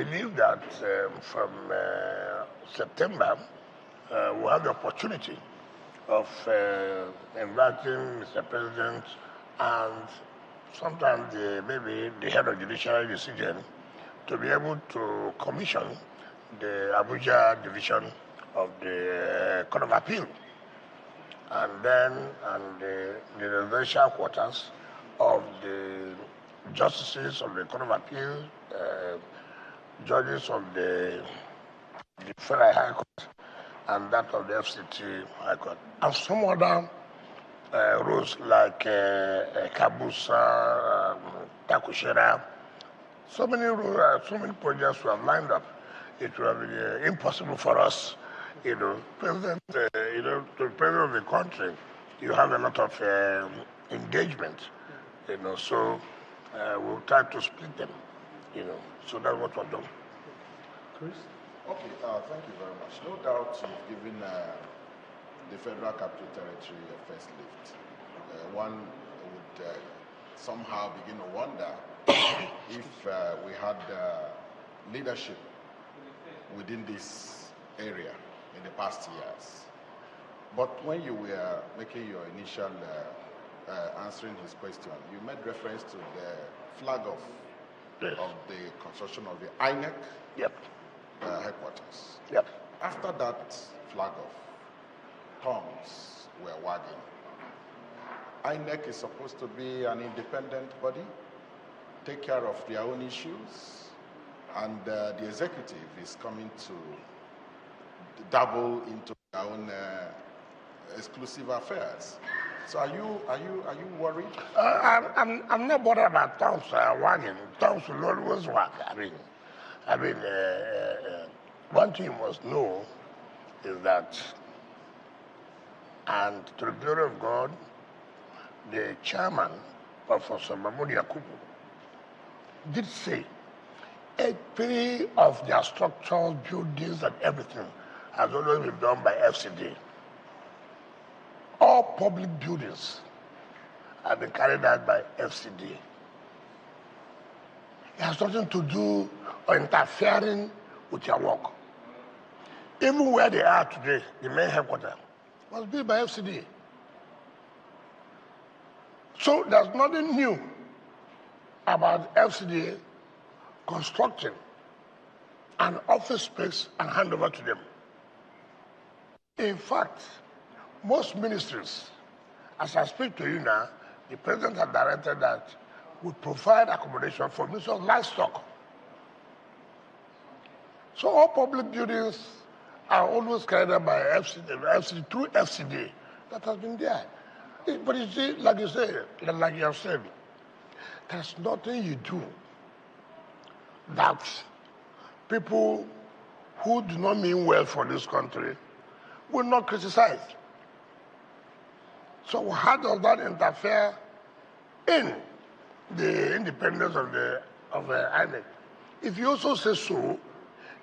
believe that from September, we'll have the opportunity of inviting Mr. President and sometimes maybe the head of judiciary decision to be able to commission the Abuja division of the Court of Appeal, and then the residential quarters of the justices of the Court of Appeal, judges of the Federal High Court, and that of the FCT High Court, and some other roles like Kabusa, Takushera. So many projects we have lined up. It will be impossible for us, President, to the president of the country. You have a lot of engagement, so we'll try to split them, so that's what we're doing. Chris? Okay, thank you very much. No doubt you've given the Federal Capital Territory a first lift. One would somehow begin to wonder if we had leadership within this area in the past years. But when you were making your initial answering his question, you made reference to the flag off of the construction of the INEC headquarters. Yep. After that flag off, tongues were wagging. INEC is supposed to be an independent body, take care of their own issues, and the executive is coming to dabble into their own exclusive affairs. So are you worried? I'm not bothered about tongues wagging. Tongues will always wag. One thing you must know is that, and to the glory of God, the chairman, Professor Mahmoud Yakubu, did say every of their structural buildings and everything has always been done by FCT. All public buildings have been carried out by FCT. It has nothing to do or interfering with your work. Even where they are today, the main headquarters, was built by FCT. So there's nothing new about FCT constructing an office space and hand over to them. In fact, most ministries, as I speak to you now, the president has directed that we provide accommodation for Ministry of Livestock. So all public buildings are always carried out by FCT through FCT. That has been there. But you see, like you have said, there's nothing you do that people who do not mean well for this country will not criticize. So how does that interfere in the independence of the INEC? If you also say so,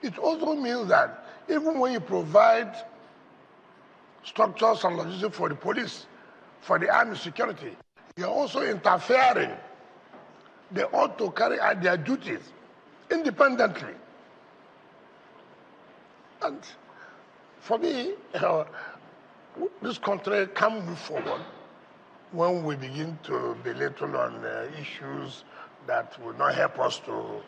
it also means that even when you provide structures and logistics for the police, for the army security, you're also interfering. They ought to carry out their duties independently. And for me, this country can move forward when we begin to belittle on issues that will not help us to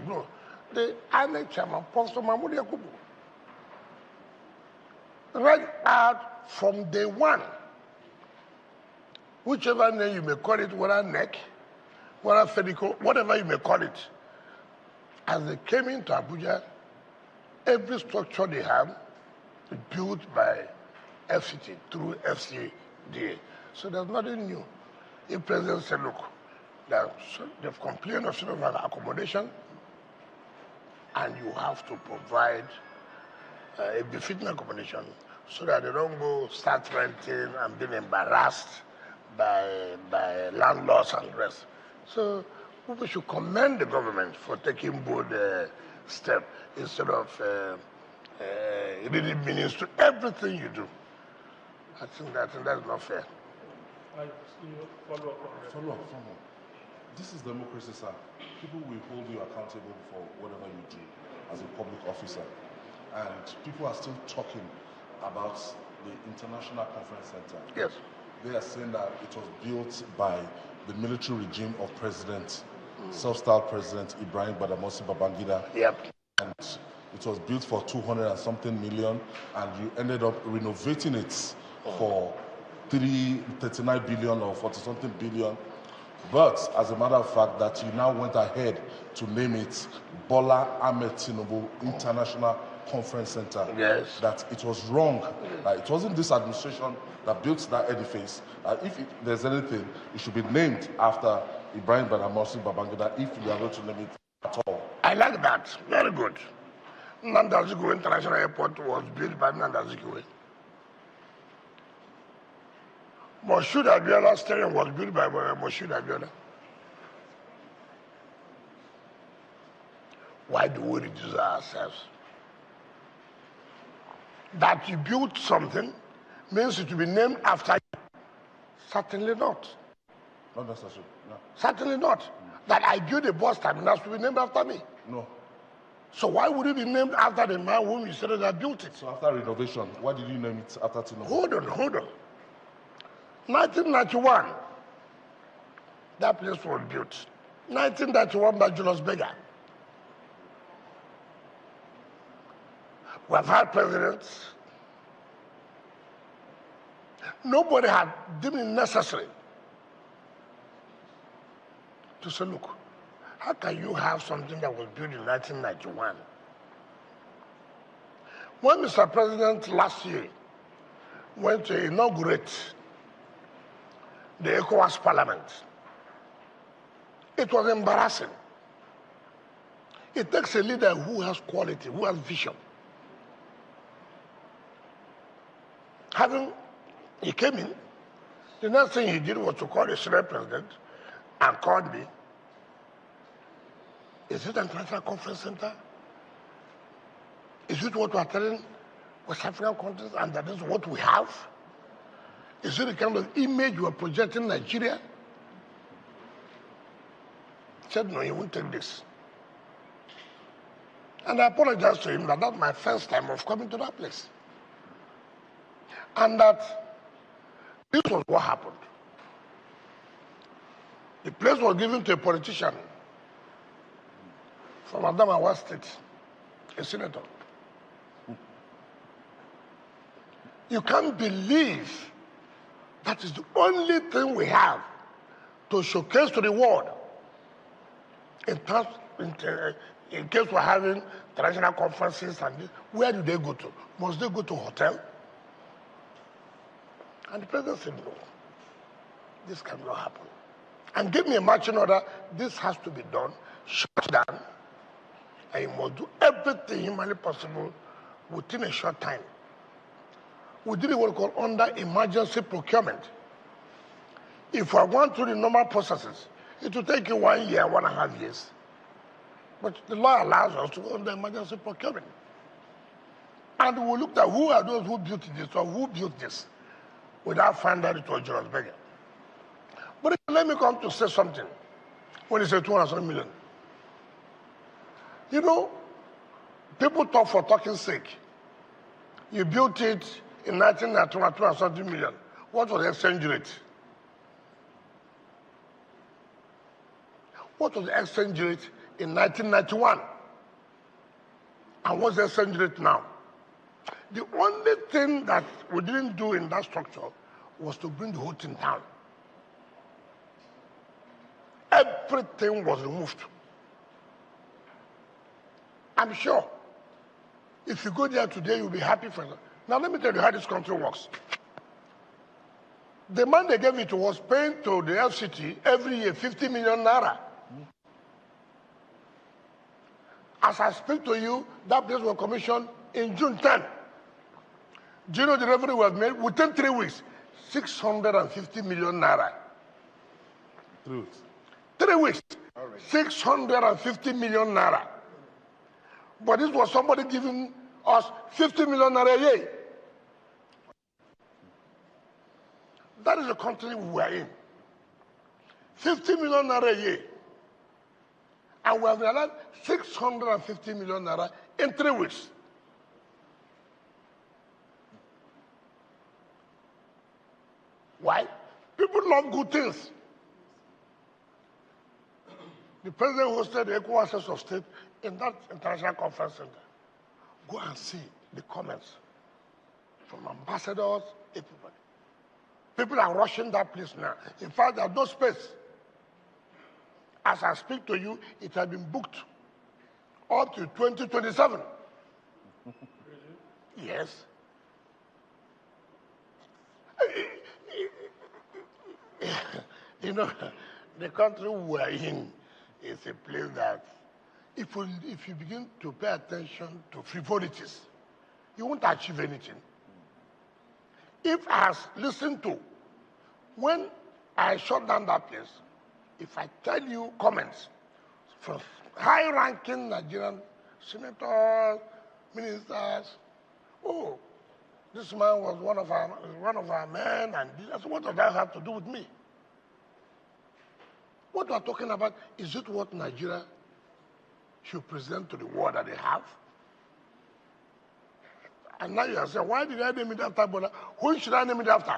grow. The INEC chairman, Professor Mahmoud Yakubu, right out from day one, whichever name you may call it, whether NEC, whether FEDICO, whatever you may call it, as they came into Abuja, every structure they have is built by FCT through FCDA. So there's nothing new. The president said, look, they've complained of sort of accommodation, and you have to provide a befitting accommodation so that they don't go start renting and being embarrassed by landlords and the rest. So we should commend the government for taking bold steps instead of reading meanings to everything you do. I think that's not fair. Follow up. This is democracy, sir. People will hold you accountable for whatever you do. as a public officer. And people are still talking about the International Conference Center. Yes. They are saying that it was built by the military regime of self-styled President Ibrahim Badamasi Babangida. Yep. And it was built for 200 and something million, and you ended up renovating it for 39 billion or 40 something billion. But as a matter of fact, that you now went ahead to name it Bola Ahmed Tinubu International Conference Center. Yes. That it was wrong. It wasn't this administration that built that edifice. If there's anything, it should be named after Ibrahim Badamasi Babangida if you are going to name it at all. I like that. Very good. Nnamdi Azikiwe International Airport was built by Nnamdi Azikiwe. Moshood Abiola Stadium was built by Moshood Abiola. Why do we reduce ourselves? That you built something means it will be named after you. Certainly not. Not necessarily. No. Certainly not. That I built a bus terminal to be named after me. No. So why would it be named after the man whom you said that built it? So after renovation, why did you name it after Tinubu? Hold on. 1991, that place was built. 1991 by Julius Berger. We have had presidents. Nobody had deemed it necessary to say, look, how can you have something that was built in 1991? When Mr. President last year went to inaugurate the ECOWAS Parliament, it was embarrassing. It takes a leader who has quality, who has vision. He came in, the next thing he did was to call the Senate President and called me. Is it an international conference center? Is it what we are telling West African countries and that is what we have? Is it the kind of image you are projecting Nigeria? He said, no, you won't take this. And I apologized to him that that's my first time of coming to that place. And that this was what happened. The place was given to a politician from Adamawa State, a senator. You can't believe that is the only thing we have to showcase to the world in case we're having international conferences and this. Where do they go to? Must they go to a hotel? And the president said, no, this cannot happen. And give me a marching order, this has to be done, shut down, and you must do everything humanly possible within a short time. We did what we call under emergency procurement. If we are going through the normal processes, it will take you 1 year, 1.5 years. But the law allows us to go under emergency procurement. And we looked at who are those who built this or who built this without finding out it was Julius Berger. But let me come to say something when you say 200 million. You know, people talk for talking's sake. You built it in 1991, 200 million. What was the exchange rate? What was the exchange rate in 1991? And what's the exchange rate now? The only thing that we didn't do in that structure was to bring the whole thing down. Everything was removed. I'm sure if you go there today, you'll be happy for it. Now let me tell you how this country works. The man they gave it was paying to the FCT every year 50 million naira. As I speak to you, that place was commissioned in June 10. Do you know the revenue was made within 3 weeks? 650 million naira. 3 weeks. 3 weeks. 650 million naira. But this was somebody giving us 50 million naira a year. That is the country we are in. 50 million naira a year. And we have realized 650 million naira in 3 weeks. Why? People love good things. The president hosted the equal access of state in that international conference center. Go and see the comments from ambassadors, everybody. People are rushing that place now. In fact, there's no space. As I speak to you, it has been booked up to 2027. Yes. You know, the country we are in is a place that if you begin to pay attention to frivolities, you won't achieve anything. If I listen to, when I shut down that place, if I tell you comments from high-ranking Nigerian senators, ministers, oh, this man was one of our men, and this, what does that have to do with me? What we are talking about, is it what Nigeria should present to the world that they have? And now you are saying, why did I name it after Bola? Who should I name it after?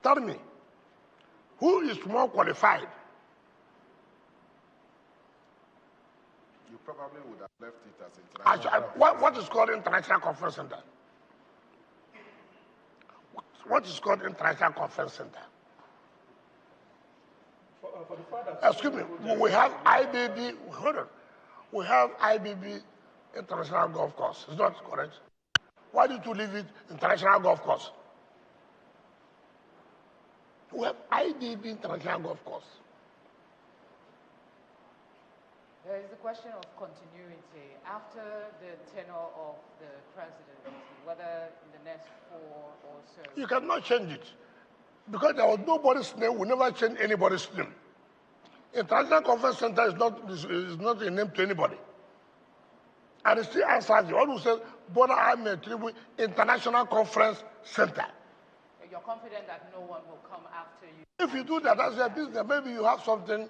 Tell me, who is more qualified? You probably would have left it as international. What is called International Conference Center? What is called International Conference Center? Excuse me, we have IBB, hold on. We have IBB International Golf Course. Is that correct? Why did you leave it International Golf Course? We have IBB International Golf Course. There is the question of continuity after the tenure of the presidency, whether in the next 4 or so. You cannot change it. Because there was nobody's name, we never change anybody's name. International Conference Center is not a name to anybody. And it still answers you. All who says, Bola Ahmed Tinubu International Conference Center. You're confident that no one will come after you? If you do that, that's your business. Maybe you have something.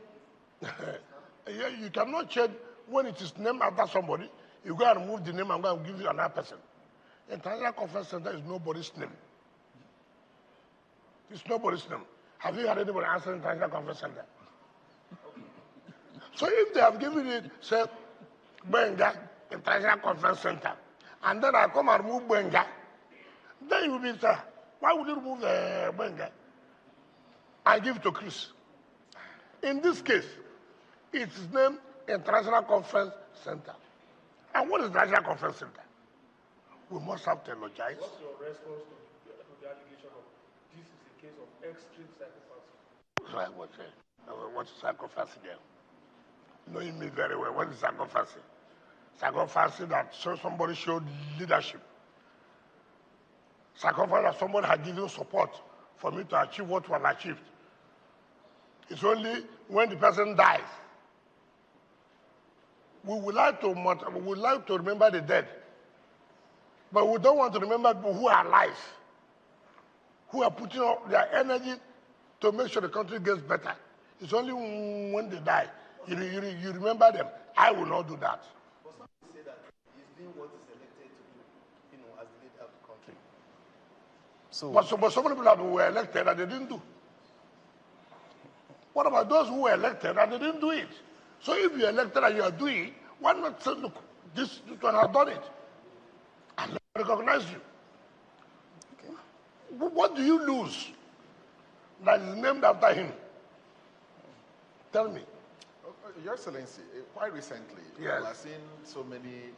You cannot change when it is named after somebody. You go and remove the name and go and give it another person. International Conference Center is nobody's name. It's nobody's name. Have you had anybody answer International Conference Center? So if they have given it, say, Benga International Conference Center, and then I come and remove Benga, then you will be, sir, why would you remove Benga? I give it to Chris. In this case, it is named International Conference Center. And what is International Conference Center? We must have to eulogize. What's your response to the allegation of this is a case of extreme sacrifice? What's sacrifice again? Knowing me very well, what is sacrifice? Sacrifice that somebody showed leadership. Sacrifice that somebody had given support for me to achieve what we have achieved. It's only when the person dies. We would like to remember the dead. But we don't want to remember people who are alive, who are putting up their energy to make sure the country gets better. It's only when they die, you remember them. I will not do that. But some people say that he's doing what he's elected to do, as the leader of the country. But so many people that were elected and they didn't do. What about those who were elected and they didn't do it? So if you're elected and you are doing it, why not say, look, this one has done it? And let me recognize you. Okay. What do you lose that is named after him? Tell me. Your Excellency, quite recently, yes, we have seen so many,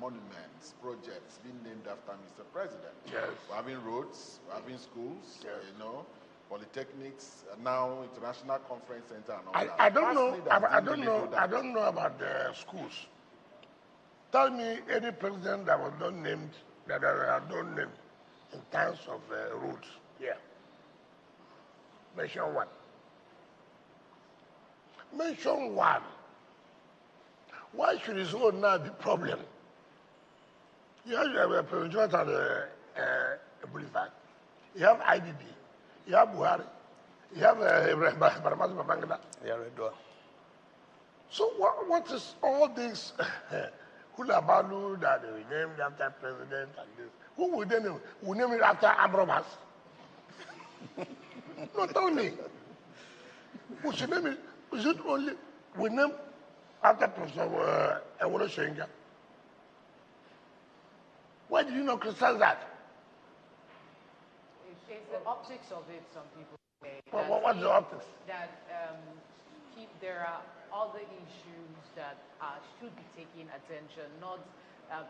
monuments, projects being named after Mr. President. Yes. We're having roads, we're having schools, yes, polytechnics, now International Conference Center and all that. I don't know about the schools. Tell me any president that was not named, that are not named in terms of roads. Yeah. Mention one. Mention one. Why should his own now be problem? You have a president at the Boulevard. You have IBB. You have Buhari. You have Baramasi Babangida. Yeah, Redwa. So what is all this hula balu that we named after president and this? Who would they name? We name it after Abraham. No, tell me. We should name it. We should only we name after Professor Ewolo Shenga. Why did you not criticize that? It's the optics of it, some people say. What's the optics? That there are other issues that should be taking attention, not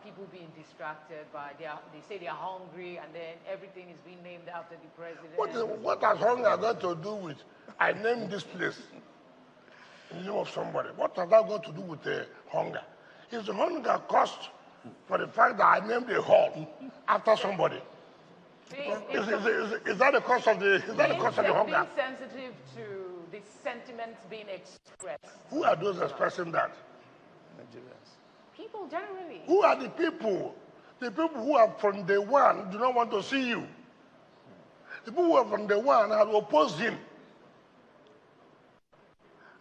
people being distracted by they say they are hungry and then everything is being named after the president. What has hunger got to do with I named this place in the name of somebody? What has that got to do with hunger? Is the hunger cost for the fact that I named a hall after somebody? Is that the cost of the hunger? Being sensitive to the sentiments being expressed. Who are those expressing that? Nigerians. People generally. Who are the people? The people who are from day one do not want to see you. The people who are from day one have opposed him.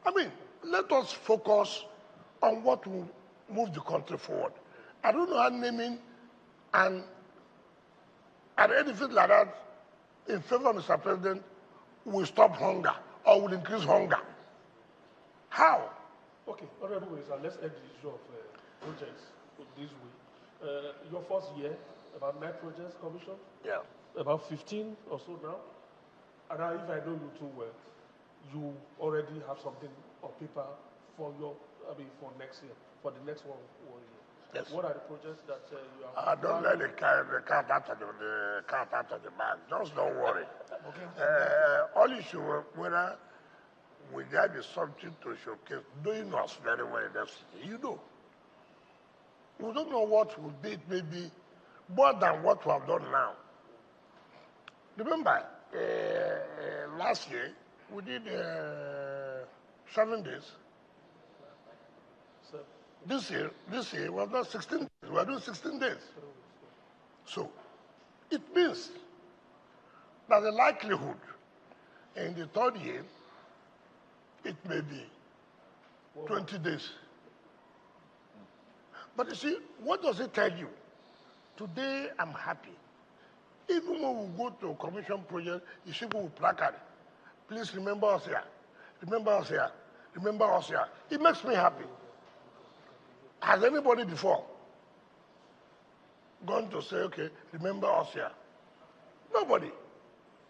I mean, let us focus on what will move the country forward. I don't know how naming an edifice like that in favor of Mr. President will stop hunger or will increase hunger. How? Okay, honorable minister, let's end the issue of projects this way. Your first year, about 9 projects commissioned? Yeah. About 15 or so now. And now, if I know you too well, you already have something on paper for for next year, for the next one year. Yes. What are the projects that you have? Don't let the cat out of the bag. Just don't worry. Okay. All you should whether we got the subject to showcase doing us very well in FCT. You know. We don't know what will be, maybe more than what we have done now. Remember, last year we did 7 days. So, This year we have done 16 days. We are doing 16 days. So it means that the likelihood in the 3rd year, it may be 20 days. But you see, what does it tell you? Today, I'm happy. Even when we go to a commission project, you see people with placard. Please remember us here. Remember us here. Remember us here. It makes me happy. Has anybody before gone to say, okay, remember us here? Nobody.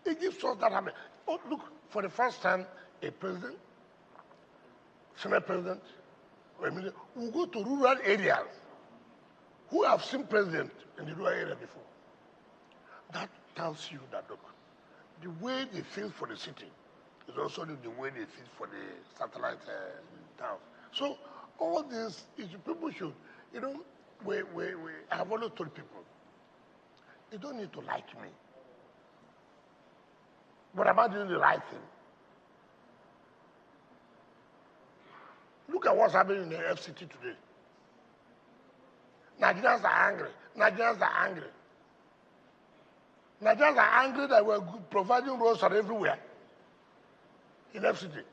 It gives us that happiness. Oh, look, for the first time, a president, Senate president, will go to rural areas who have seen president in the rural area before. That tells you that, look, the way they feel for the city is also the way they feel for the satellite towns. So all these people should, I have always told people, you don't need to like me. But am I doing the right thing? Look at what's happening in the FCT today. Nigerians are angry. Nigerians are angry. Nigerians are angry that we're providing roads are everywhere in FCT.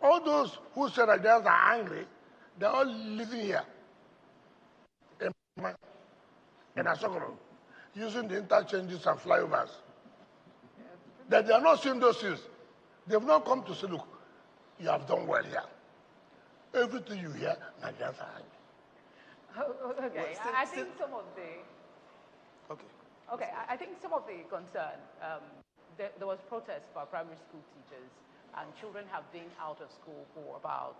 All those who say Nigerians are angry, they're all living here in Asokoro, using the interchanges and flyovers. That they are not seeing those things. They've not come to say, look, you have done well here. Everything you hear, Nigerians are angry. Okay, I think some of the... Okay, I think some of the concern, there was protest by primary school teachers, and children have been out of school for about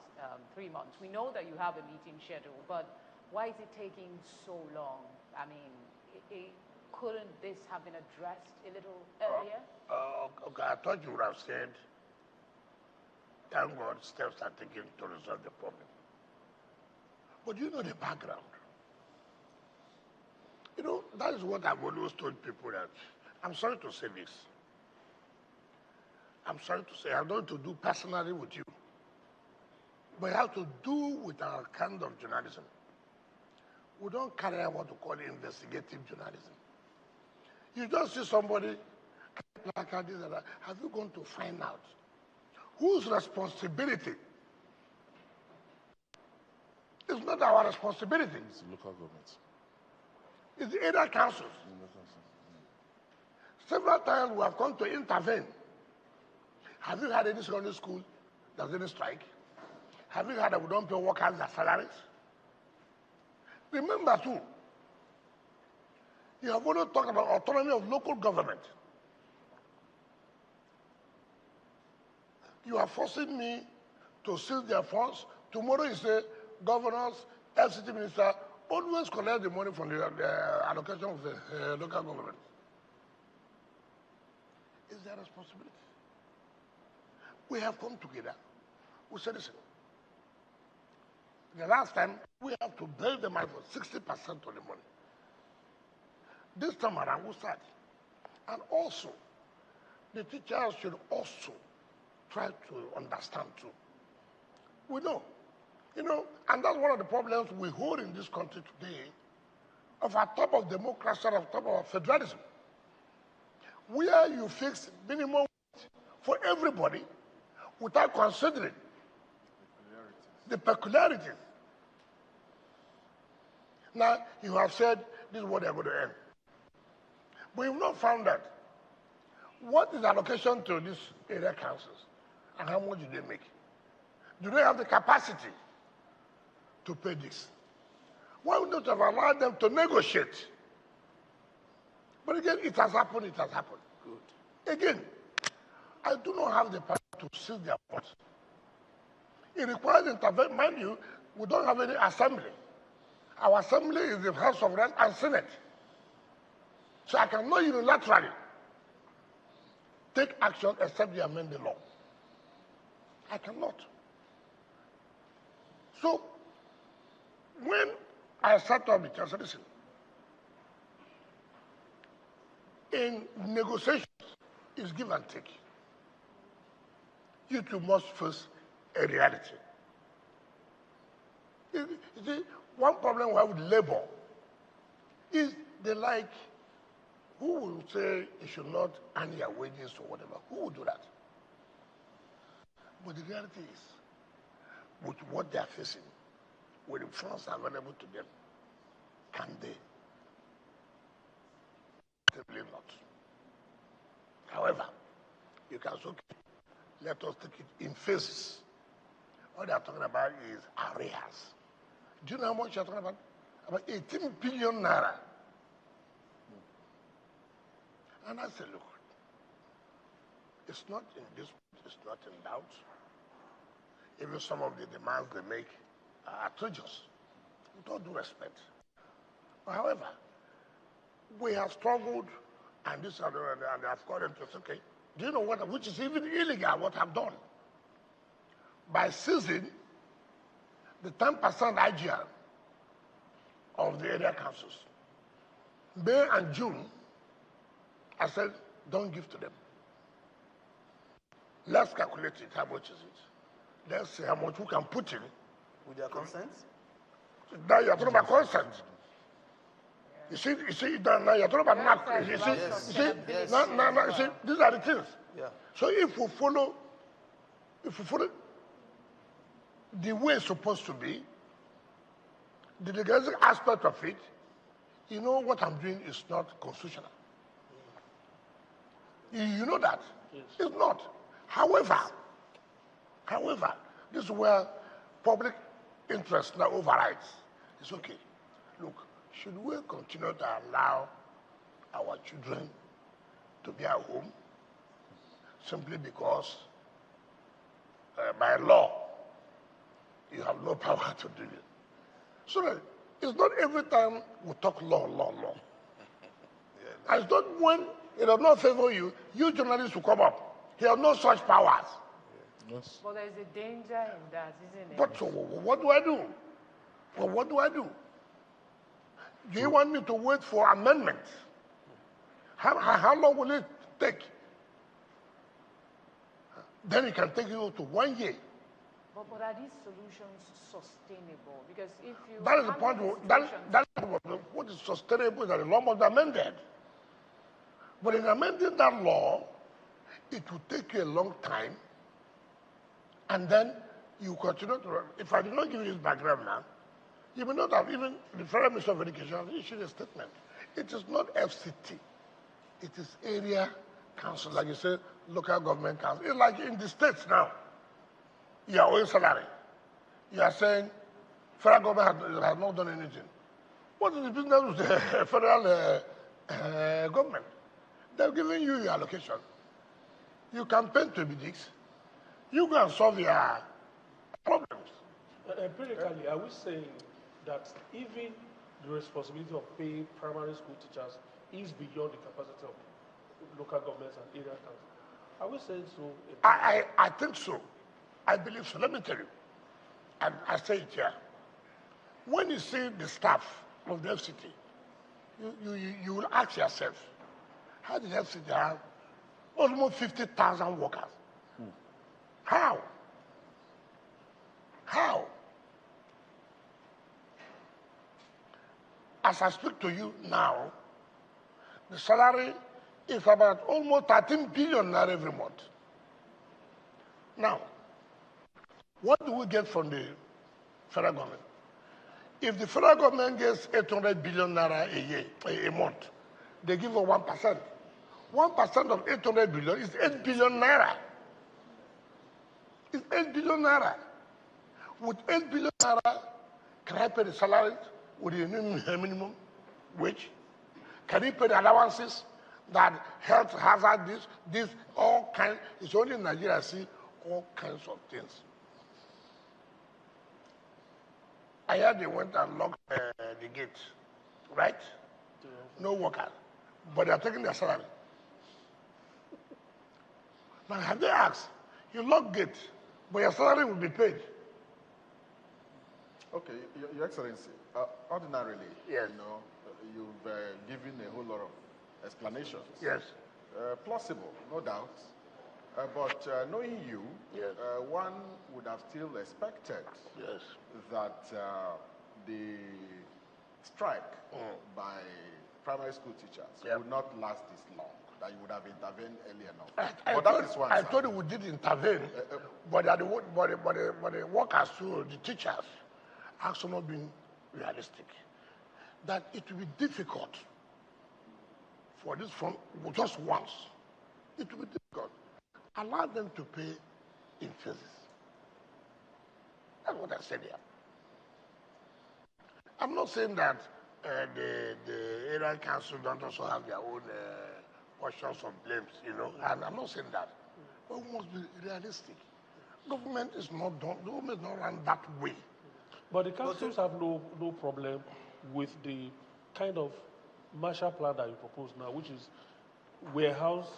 3 months. We know that you have a meeting schedule, but why is it taking so long? I mean, couldn't this have been addressed a little earlier? Okay, I thought you would have said, thank God steps are taken to resolve the problem. But you know the background. You know, that is what I've always told people that, I'm sorry to say this. I'm sorry to say, I don't want to do personally with you. But I have to do with our kind of journalism. We don't carry out what we call investigative journalism. You just see somebody placard, this and that. Have you gone to find out whose responsibility? It's not our responsibility. It's local government. It's the area councils. Several times we have come to intervene. Have you had any secondary school that didn't strike? Have you had that we don't pay workers their salaries? Remember too, you have only talked about autonomy of local government. You are forcing me to seize their funds. Tomorrow you say, governors, FCT minister, always collect the money from the allocation of the local government. It's their responsibility. We have come together. We said, listen, the last time we have to bill the money for 60% of the money. This time around, we start. And also, the teachers should also try to understand too. We know, and that's one of the problems we hold in this country today of our type of democracy, of type of federalism, where you fix minimum wage for everybody without considering the peculiarities. Now, you have said this is what they're going to earn. But you've not found out what is the allocation to these area councils and how much do they make? Do they have the capacity to pay this? Why would not have allowed them to negotiate? But again, it has happened, it has happened. Good. Again, I do not have the power to seize their funds. It requires intervention. Mind you, we don't have any assembly. Our assembly is the House of Reps and Senate. So I cannot unilaterally take action except you amend the law. I cannot. So when I sat up with you, I said, listen, in negotiations, it's give and take. You two must face a reality. You see, one problem we have with labor is they like, who will say you should not earn your wages or whatever? Who will do that? But the reality is, with what they are facing, with the funds available to them, can they? Probably not. However, you can say, okay, let us take it in phases. What they are talking about is arrears. Do you know how much you're talking about? About 18 billion naira. And I said, look, it's not in dispute, it's not in doubt. Even some of the demands they make are outrageous, with all due respect. But however, we have struggled, and this and they have got into it. Okay, do you know what, which is even illegal, what I've done? By seizing the 10% IGR of the area councils. May and June, I said, don't give to them. Let's calculate it, how much is it? Let's see how much we can put in. With their consent? Now you're talking about consent. You see, now you're talking about NAC. You see, these are the things. Yeah. So if we follow the way it's supposed to be, the legalistic aspect of it, you know what I'm doing is not constitutional. You know that? Yes. It's not. However, this is where public interest now overrides. It's okay. Look, should we continue to allow our children to be at home simply because by law you have no power to do it? So it's not every time we talk law. And it's not when it does not favor you, you journalists will come up. He has no such powers. Yes. Well, there's a danger in that, isn't it? But so what do I do? Well, what do I do? Do you want me to wait for amendments? How long will it take? Then it can take you to 1 year. But are these solutions sustainable? Because if you... That is the point. That is what is sustainable is that the law must be amended. But in amending that law, it will take you a long time, and then you continue to run. If I did not give you this background now, you may not have even the Federal Minister of Education has issued a statement. It is not FCT. It is area council, like you say, local government council. It's like in the states now, you are owing salary. You are saying federal government has not done anything. What is the business with the federal government? They're giving you your allocation. You campaign to BDX. You go and solve your problems. Empirically, are we saying that even the responsibility of paying primary school teachers is beyond the capacity of local governments and area councils? Are we saying so? I think so. I believe so. Let me tell you. And I say it here. When you see the staff of the FCT, you will ask yourself, how did FCT have almost 50,000 workers? How? How? As I speak to you now, the salary is about almost 13 billion naira every month. Now, what do we get from the federal government? If the federal government gets 800 billion naira a year, a month, they give us 1%. 1% of 800 billion is 8 billion naira. It's 8 billion naira. With 8 billion naira, can I pay the salaries with the minimum wage? Can you pay the allowances that health hazard, this, all kinds? It's only in Nigeria I see all kinds of things. I heard they went and locked the gate, right? No workers, but they are taking their salary. Now, have they asked, you lock gate, but your salary will be paid? Okay, Your Excellency, ordinarily, yes. You know, you've given a whole lot of explanations. Yes. Plausible, no doubt. But knowing you, yes. One would have still expected yes. that the strike by primary school teachers would not last this long, that you would have intervened early enough. I thought we did intervene, but the workers too, the teachers, also not been realistic. That it will be difficult for this from just once. It will be difficult. Allow them to pay in phases. That's what I said here. I'm not saying that the area council don't also have their own portions of blames, you know, and I'm not saying that. But we must be realistic. Government is not done, the government is not run that way. But the councils have no problem with the kind of Marshall Plan that you propose now, which is warehouse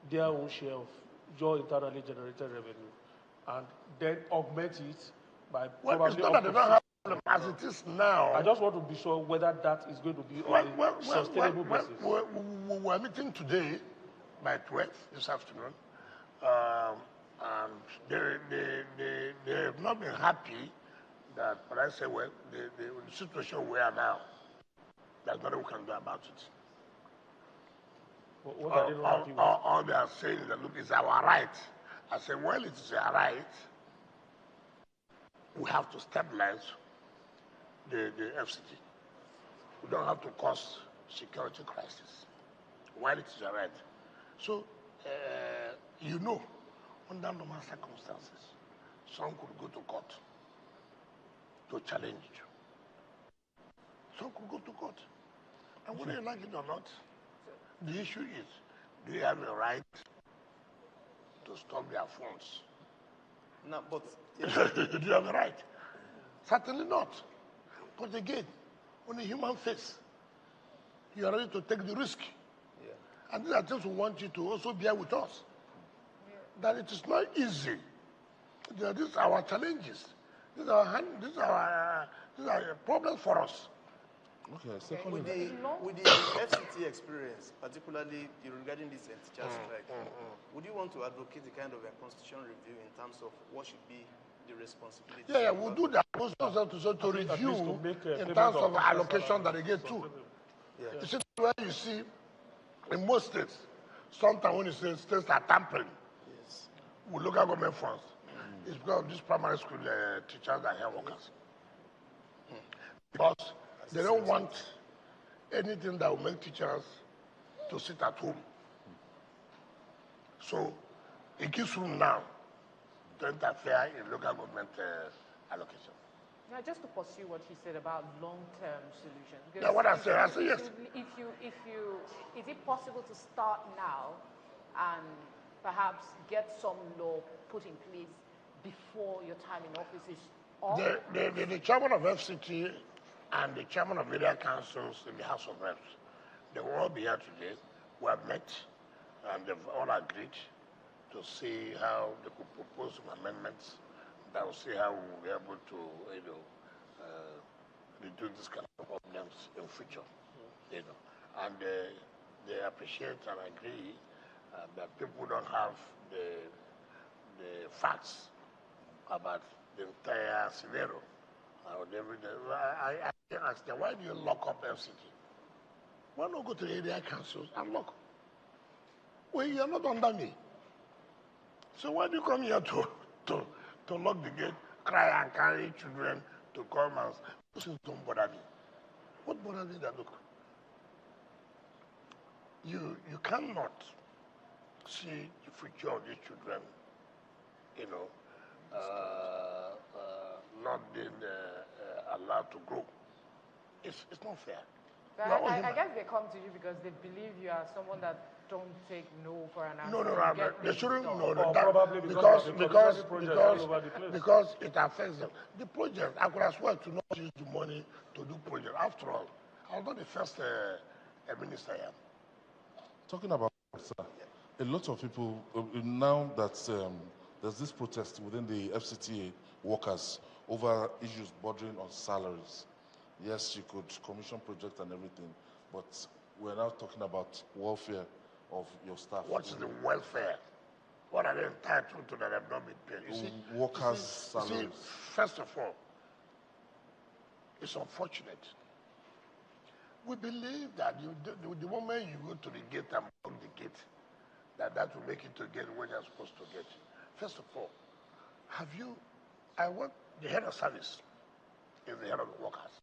their own share of your internally generated revenue and then augment it by it's not that they don't have a problem as it is now. I just want to be sure whether that is going to be on a sustainable basis. We were meeting today by 12 this afternoon, and they have not been happy that, but I say, well, the situation we are now, there's nothing we can do about it. What are they not happy with? All they are saying is that, look, it's our right. I say, well, it is our right. We have to stabilize the FCT. We don't have to cause security crisis. Well, it is our right. So, you know, under normal circumstances, some could go to court to challenge you. Some could go to court. And whether you like it or not, the issue is, do you have a right to stop their funds? No, but... Do you have a right? Certainly not. But again, on a human face, you are ready to take the risk. Yeah. And these are things we want you to also bear with us. Yeah. That it is not easy. These are our challenges. These are problems for us. Okay, secondly, with the FCT experience, particularly regarding this teacher strike, would you want to advocate the kind of a constitution review in terms of what should be the responsibility? Yeah, we'll do that. To review in terms of allocation that they get too. Yeah. You see, where you see in most states, sometimes when you say states are tampering with local government funds, it's because of these primary school teachers and health workers. Because they don't want anything that will make teachers to sit at home. So it gives room now to interfere in local government allocation. Now, just to pursue what you said about long-term solutions. Yeah, what I said yes. Is it possible to start now and perhaps get some law put in place before your time in office is up? The chairman of FCT and the chairman of area councils in the House of Reps, they will all be here today. We have met and they've all agreed to see how they could propose some amendments that will see how we'll be able to, reduce this kind of problems in future. And they appreciate and agree that people don't have the facts about the entire scenario. I asked them, why do you lock up FCT? Why not go to the area councils and lock? Well, you're not under me. So why do you come here to lock the gate, cry and carry children to come and those things don't bother me? What bothers me that look? You cannot see the future of these children, not being allowed to grow. It's not fair. I guess they come to you because they believe you are someone that don't take no for an answer. No, they shouldn't. Probably because it affects them. The project, I could as well to not use the money to do project. After all, I was not the first minister here. Talking about, sir, a lot of people, now that there's this protest within the FCT workers over issues bordering on salaries. Yes, you could commission projects and everything, but we're now talking about welfare of your staff. What's the welfare? What are they entitled to that have not been paid? You see, workers' salaries. First of all, it's unfortunate. We believe that the moment you go to the gate and block the gate, that will make it to get what you're supposed to get. First of all, I want the head of service is the head of the workers.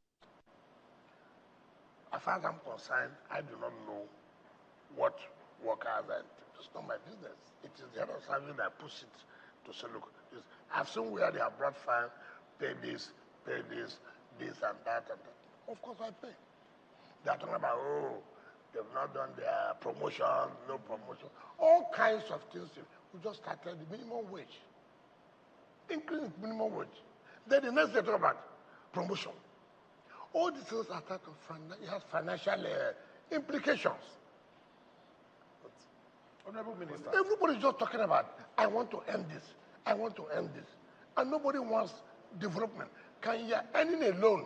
As far as I'm concerned, I do not know what workers are. It's not my business. It is the head of service that puts it to say, look, I've seen where they have brought file, pay this, this and that. Of course I pay. They're talking about, they've not done their promotion, no promotion. All kinds of things. We just started the minimum wage. Increasing minimum wage. Then the next they talk about promotion. All these things are type of it has financial implications. But, Honorable Minister. Everybody's just talking about, I want to end this. I want to end this. And nobody wants development. Can you ending a loan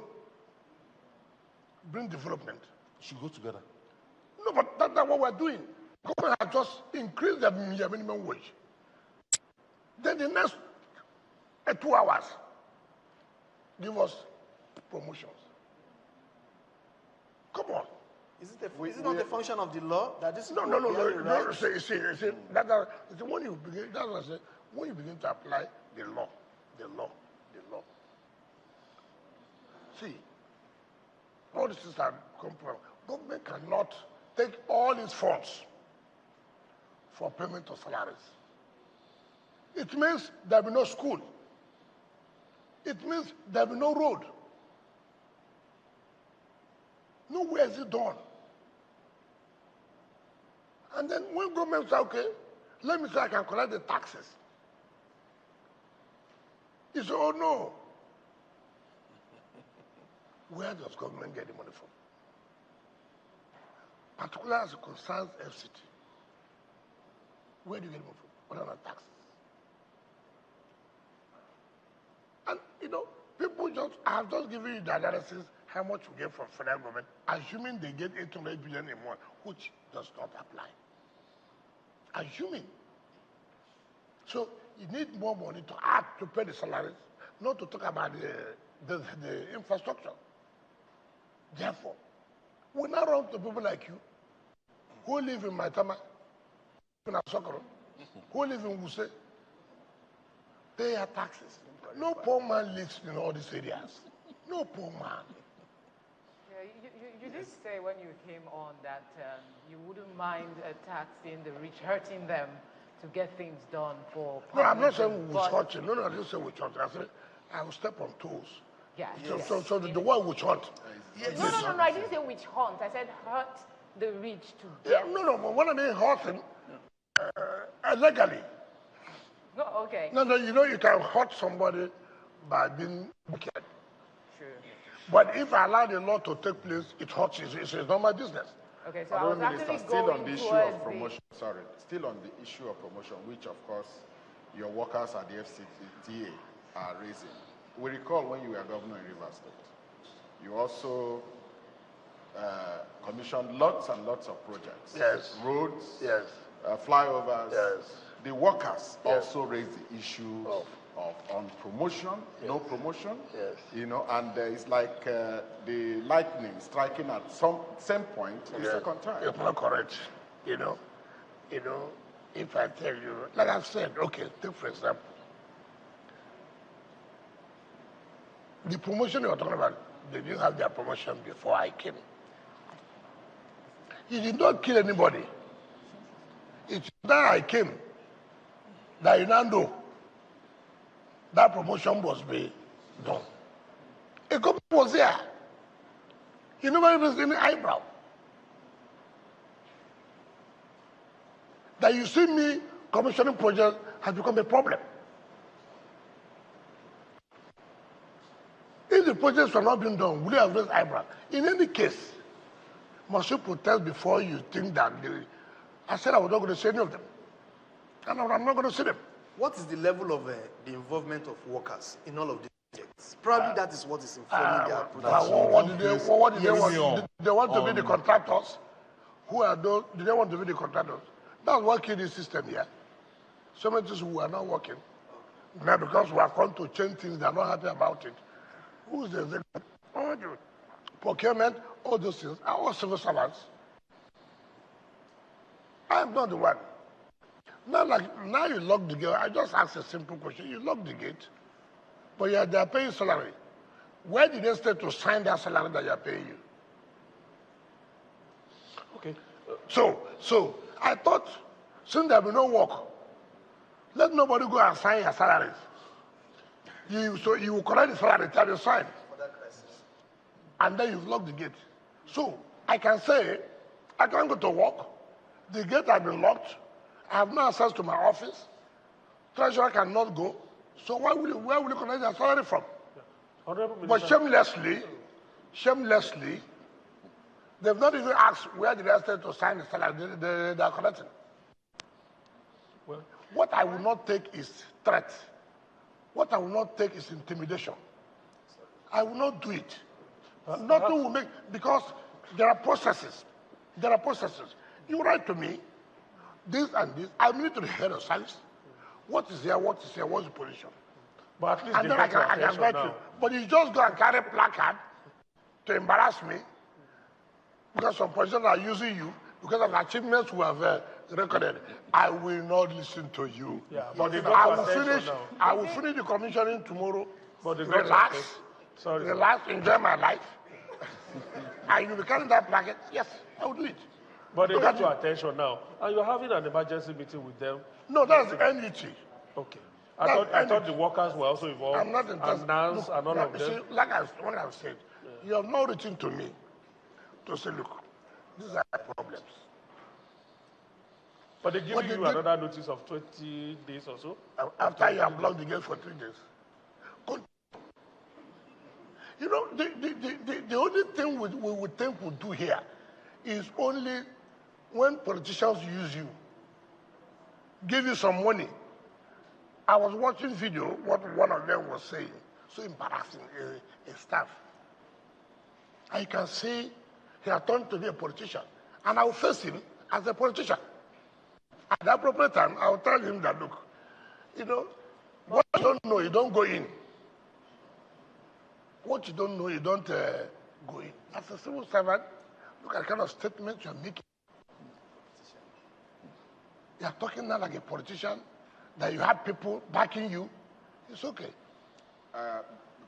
bring development? Should go together. No, but that's not what we're doing. Government has just increased the minimum wage. Then the next 2 hours, give us promotions. Come on. Is it not the function of the law that this? No. See, when you begin, that's what I said. When you begin to apply the law. See, all these things are compromised. Government cannot take all its funds for payment of salaries. It means there will be no school. It means there will be no road. Nowhere is it done. And then when government says, okay, let me say I can collect the taxes. You say, oh no. Where does government get the money from? Particularly as it concerns FCT. Where do you get the money from? What are the taxes? And people have just given you the analysis how much we get from federal government, assuming they get 800 billion a month, which does not apply. Assuming. So you need more money to add to pay the salaries, not to talk about the infrastructure. Therefore, we now run to people like you who live in Maitama, in Asokoro, who live in Wuse, pay their taxes. No poor man lives in all these areas. No poor man. You did say when you came on that you wouldn't mind taxing the rich, hurting them to get things done for public. No, I'm not saying witch hunting. No, I didn't say witch hunting. I said I will step on toes. Yeah. So the word witch hunt. No, I didn't say witch hunt. I said hurt the rich to death. Yeah, no, but when I mean hurting, legally. No, okay. No, you can hurt somebody by being wicked. Sure. But if I allow the law to take place, it hurts. It's a normal business. Okay, so I was actually still going on the issue of promotion. Sorry, still on the issue of promotion, which of course your workers at the FCT are raising. We recall when you were governor in Rivers State, you also commissioned lots and lots of projects. Yes. Roads. Yes. Flyovers. Yes. The workers also raised the issue on promotion, no promotion. Yes. And it's like the lightning striking at same point the second time. It's not correct. If I tell you, like I've said, okay, take for example, the promotion you're talking about, they didn't have their promotion before I came. He did not kill anybody. It's that I came that you now know that promotion must be done. A company was there. He never raised any eyebrow. That you see me commissioning projects has become a problem. If the projects were not being done, would you have raised eyebrow? In any case, must you protest before you think that I said I was not going to say any of them. And I'm not going to see them. What is the level of the involvement of workers in all of these projects? Probably that is what is informing their production. What do they want? They want to be the contractors. Who are those? Do they want to be the contractors? That's what killed the system here. So many things who are not working. Now because we are going to change things, they are not happy about it. Who is the executive? All the procurement, all those things are all civil servants. I'm not the one. Now you lock the gate. I just asked a simple question. You lock the gate, but they are paying salary. Where did they stay to sign that salary that you are paying you? Okay. So I thought, since there will be no work, let nobody go and sign your salaries. So you will collect the salary till you sign. And then you've locked the gate. So I can say, I can't go to work. The gate has been locked. I have no access to my office. Treasurer cannot go. So where will you collect their salary from? But shamelessly, they've not even asked where did they stay to sign the salary they are collecting. Well, what I will not take is threat. What I will not take is intimidation. I will not do it. Nothing will make, because there are processes. You write to me, this and this. I need to the head of service. What is here? What's the position? But at least and then I can write you. But you just go and carry a placard to embarrass me because some politicians are using you because of achievements we have recorded. I will not listen to you. Yeah, but I will finish the commissioning tomorrow. But relax, enjoy my life. And you will carry that placard. Yes, I will do it. But they got your attention now. And you're having an emergency meeting with them. No, that's the NUT. Okay. I thought the workers were also involved. I'm not interested. And NANS and all of them. See, like what I've said, you have not written to me to say, look, these are problems. But they give you another notice of 20 days or so? After you have blocked the gate for 3 days. You know, the only thing we would think we'll do here is only when politicians use you, give you some money. I was watching video, what one of them was saying, so embarrassing, a staff. I can see he had turned to be a politician, and I will face him as a politician. At the appropriate time, I will tell him that, look, you know, what you don't know, you don't go in. What you don't know, you don't go in. As a civil servant, look at the kind of statements you're making. You're talking now like a politician, that you have people backing you. It's okay.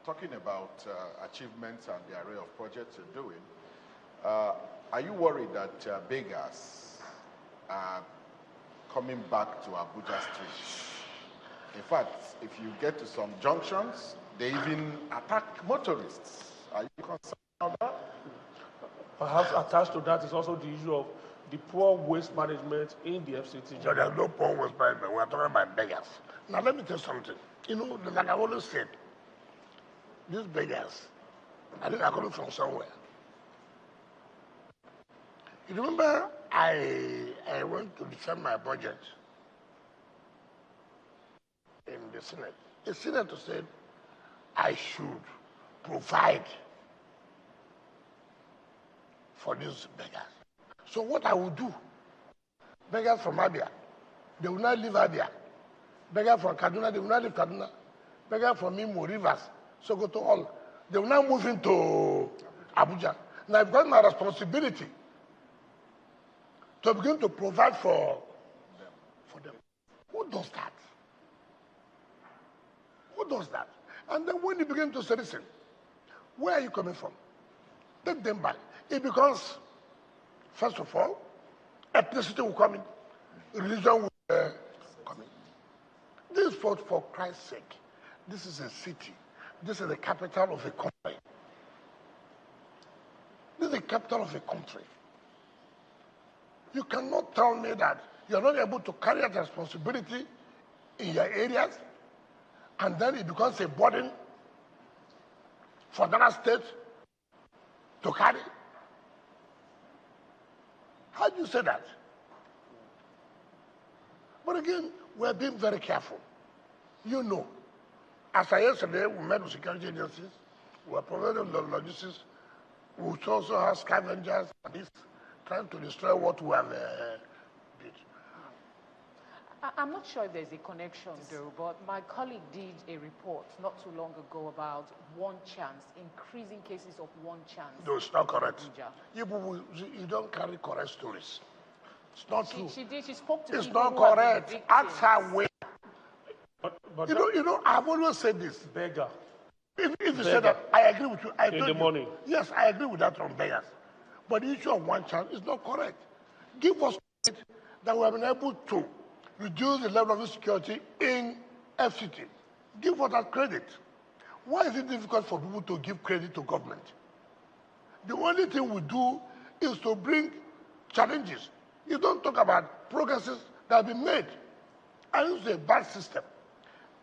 Talking about achievements and the array of projects you're doing, are you worried that beggars are coming back to Abuja streets? In fact, if you get to some junctions, they even attack motorists. Are you concerned about that? Perhaps attached to that is also the issue of the poor waste management in the FCT. No, there's no poor waste management. We're talking about beggars. Now, let me tell you something. You know, like I always said, these beggars, I think they're coming from somewhere. You remember I went to defend my budget in the Senate. The senator said I should provide for these beggars. So what I will do, beggars from Abia, they will not leave Abia. Beggars from Kaduna, they will not leave Kaduna. Beggars from Imo, Rivers, Sokoto, all. They will now move into Abuja. Now I've got my responsibility to begin to provide for them. Who does that? Who does that? And then when you begin to say, listen, where are you coming from? Take them back. It becomes, first of all, ethnicity will come in, religion will come in. This is for Christ's sake. This is a city. This is the capital of a country. This is the capital of a country. You cannot tell me that you're not able to carry out responsibility in your areas, and then it becomes a burden for another state to carry. How do you say that? But again, we're being very careful. You know, as I yesterday, we met with security agencies, we are providing the logistics, we also have scavengers and this, trying to destroy what we have did. I'm not sure if there's a connection though, but my colleague did a report not too long ago about one chance, increasing cases of one chance. No, it's not correct. You don't carry correct stories. It's not true. She did. She spoke to it's people not who have been correct. Ask her where. But You know, I've always said this. Beggar. If you say that, I agree with you. I told In the you. morning. Yes, I agree with that on beggars. But the issue of one chance is not correct. Give us credit that we have been able to reduce the level of insecurity in FCT. Give us that credit. Why is it difficult for people to give credit to government? The only thing we do is to bring challenges. You don't talk about progresses that have been made. I use a bad system.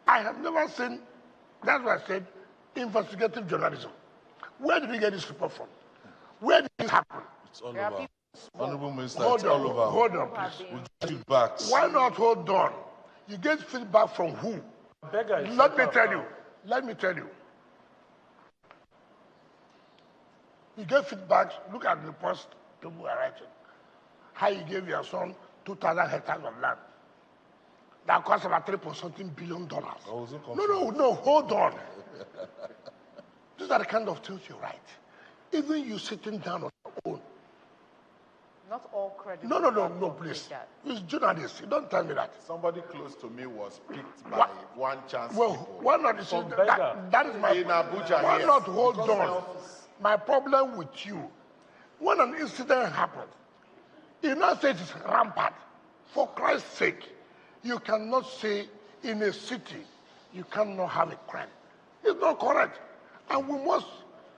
I have never seen, that's why I said, investigative journalism. Where did we get this report from? Where did this happen? It's all over. Honorable Minister, Hold it's on, all over. hold on, please. We'll get you back. Why not hold on? You get feedback from who? Beggar is Let me tell you. You get feedback, look at the reports people are writing. How you gave your son 2,000 hectares of land. That cost about $3.something billion. No, hold on. These are the kind of things you write. Even you sitting down on your own. Not all credit. No, please. It's journalists. You don't tell me that. Somebody close to me was picked by one chance Well, people. why not? That is my in Abuja. Why yes. not hold Because on? My problem with you, when an incident happens, you not say it's rampant. For Christ's sake, you cannot say in a city you cannot have a crime. It's not correct. And we must,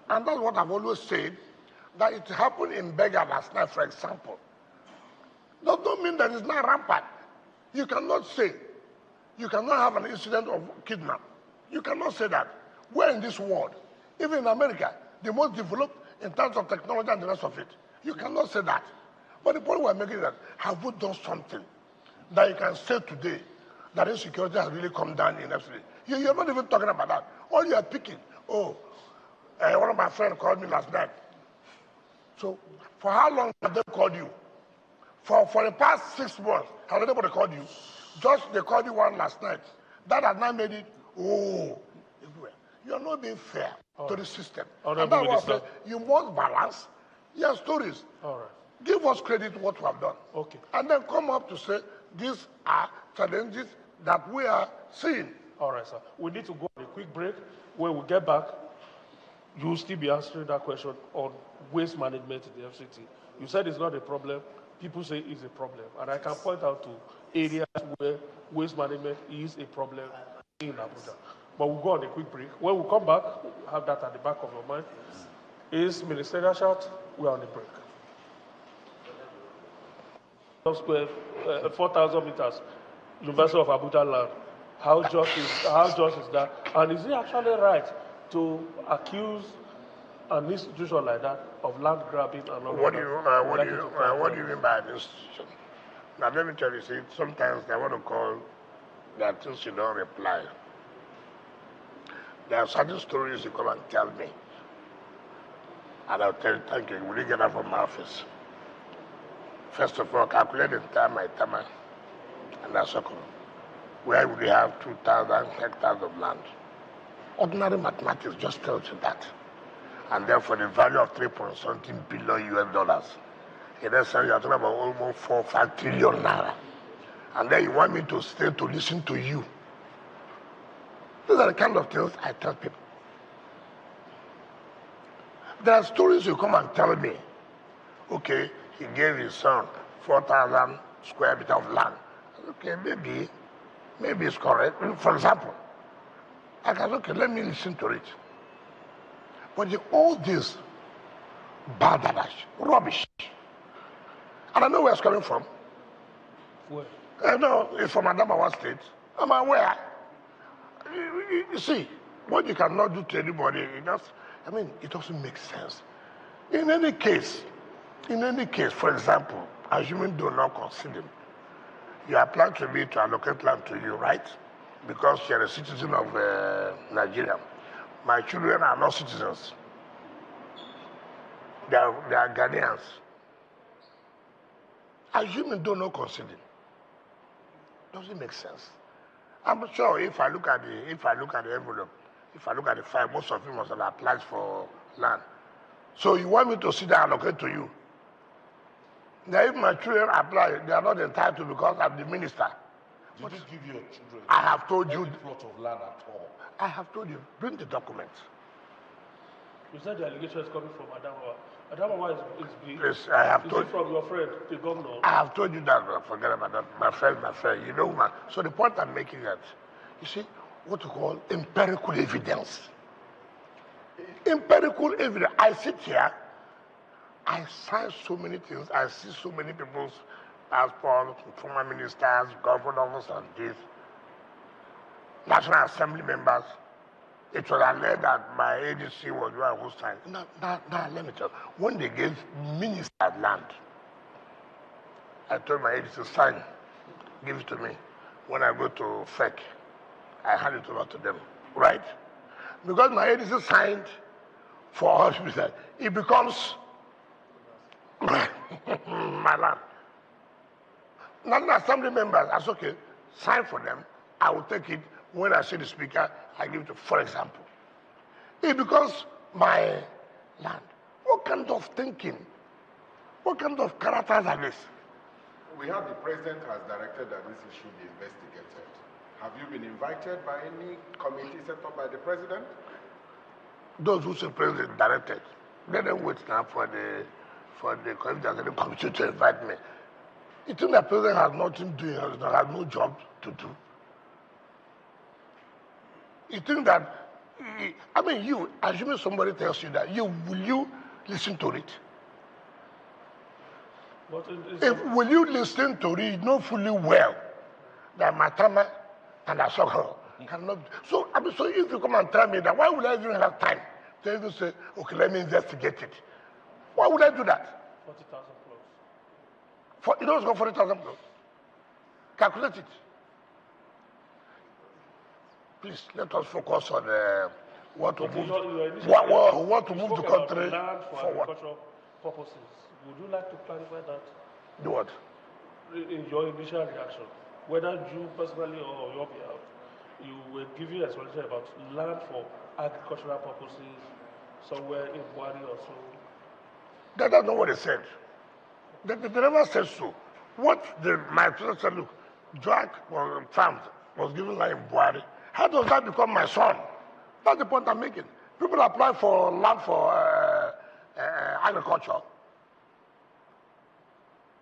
and that's what I've always said, that it happened in Beggars last night, for example. That don't mean that it's not rampant. You cannot say, you cannot have an incident of kidnap. You cannot say that. We're in this world, even in America, the most developed in terms of technology and the rest of it. You cannot say that. But the point we're making is that, have we done something that you can say today that insecurity has really come down in FCT? You're not even talking about that. All you are picking, one of my friends called me last night. So, for how long have they called you? For the past 6 months, has anybody called you? Just they called you one last night. That has not made it, everywhere. You are not being fair to the system. And that's why I say, you must balance your stories. All right. Give us credit what we have done. Okay. And then come up to say, These are challenges that we are seeing. All right, sir. We need to go on a quick break. When we get back, you'll still be answering that question on waste management in the FCT. You said it's not a problem. People say it's a problem. And I can point out to areas where waste management is a problem in Abuja. But we'll go on a quick break. When we come back, have that at the back of your mind. Is ministerial shout? We're on a break. 4,000 meters, University of Abuja land. How just is that? And is it actually right to accuse an institution like that of land grabbing and all What that? do you mean by an institution? Now let me tell you, see, sometimes they want to call that things you don't reply. There are certain stories you come and tell me. And I'll tell you, thank you, will you get that from my office? First of all, calculate the time, my time, and that's okay. Where would we have 2,000 hectares of land? Ordinary mathematics just tells you that. And therefore, the value of $3.something billion US. In essence, you're talking about almost 4-5 trillion naira. And then you want me to stay to listen to you. These are the kind of things I tell people. There are stories you come and tell me. Okay, he gave his son 4,000 square meters of land. Okay, maybe it's correct. For example, I can say, okay, let me listen to it. But all this badalash, rubbish. And I know where it's coming from. Where? I know it's from Adamawa State. I'm aware. You see, what you cannot do to anybody, it doesn't make sense. In any case, for example, assuming do not consider, you are planning to me to allocate land to you, right? Because you're a citizen of Nigeria. My children are not citizens. They are Ghanaians. Assuming do not consider, doesn't make sense. I'm sure if I look at the envelope, if I look at the file, most of you must have applied for land. So you want me to sit down and allocate to you? Now, if my children apply, they are not entitled because I'm the minister. Did you give your children I have told you. plot of land at all? I have told you. Bring the documents. You said the allegation is coming from Adamawa. Adamawa is big. Yes, I have Is told it from your friend, the governor? I have told you that. Forget about that. My friend. You know, man. So the point I'm making is that, you see, what you call empirical evidence. Empirical evidence. I sit here, I sign so many things, I see so many people's passports, former ministers, governors, and this, National Assembly members. It was alleged that my agency was the one who signed. Now, let me tell you, when they gave ministers land, I told my agency, sign, give it to me. When I go to FEC, I hand it over to them, right? Because my agency signed for hospital, it becomes my land. National Assembly members, that's okay, sign for them, I will take it. When I see the speaker, I give it to, for example. It becomes my land. What kind of thinking? What kind of characters are this? We have the president has directed that this issue be investigated. Have you been invited by any committee set up by the president? Those who say president directed, let them wait now for the committee to invite me. You think the president has nothing to do, has no job to do? You think that, you, assuming somebody tells you that, will you listen to it? Will you listen to it, know fully well that Matama and Asoko cannot? So if you come and tell me that, why would I even have time to even say, okay, let me investigate it? Why would I do that? 40,000 plus. You know it's got 40,000 plus. Calculate it. Please let us focus on what to move the country forward. Agricultural purposes. Would you like to clarify that? Do what? In your initial reaction, whether you personally or on your behalf, you were giving explanation about land for agricultural purposes somewhere in Wari or so. That's not what they said. They never said so. What my president said, look, drug was found, was given like in Buhari. How does that become my son? That's the point I'm making. People apply for land for agriculture.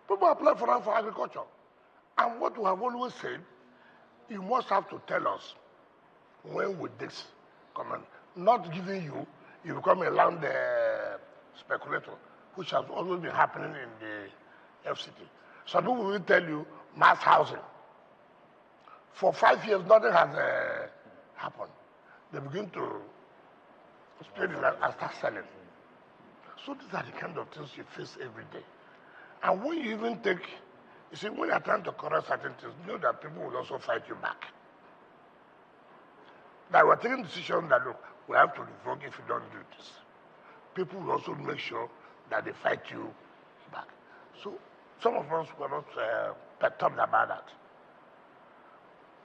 People apply for land for agriculture. And what we have always said, you must have to tell us when would this come in. Not giving you, you become a land speculator, which has always been happening in the FCT. Some people will tell you mass housing. For 5 years, nothing has happened. They begin to spread it and start selling. So these are the kind of things you face every day. And when you even take, you see, when you're trying to correct certain things, you know that people will also fight you back. That we're taking decisions that, look, we have to revoke if you don't do this. People will also make sure that they fight you back. So some of us were not perturbed about that.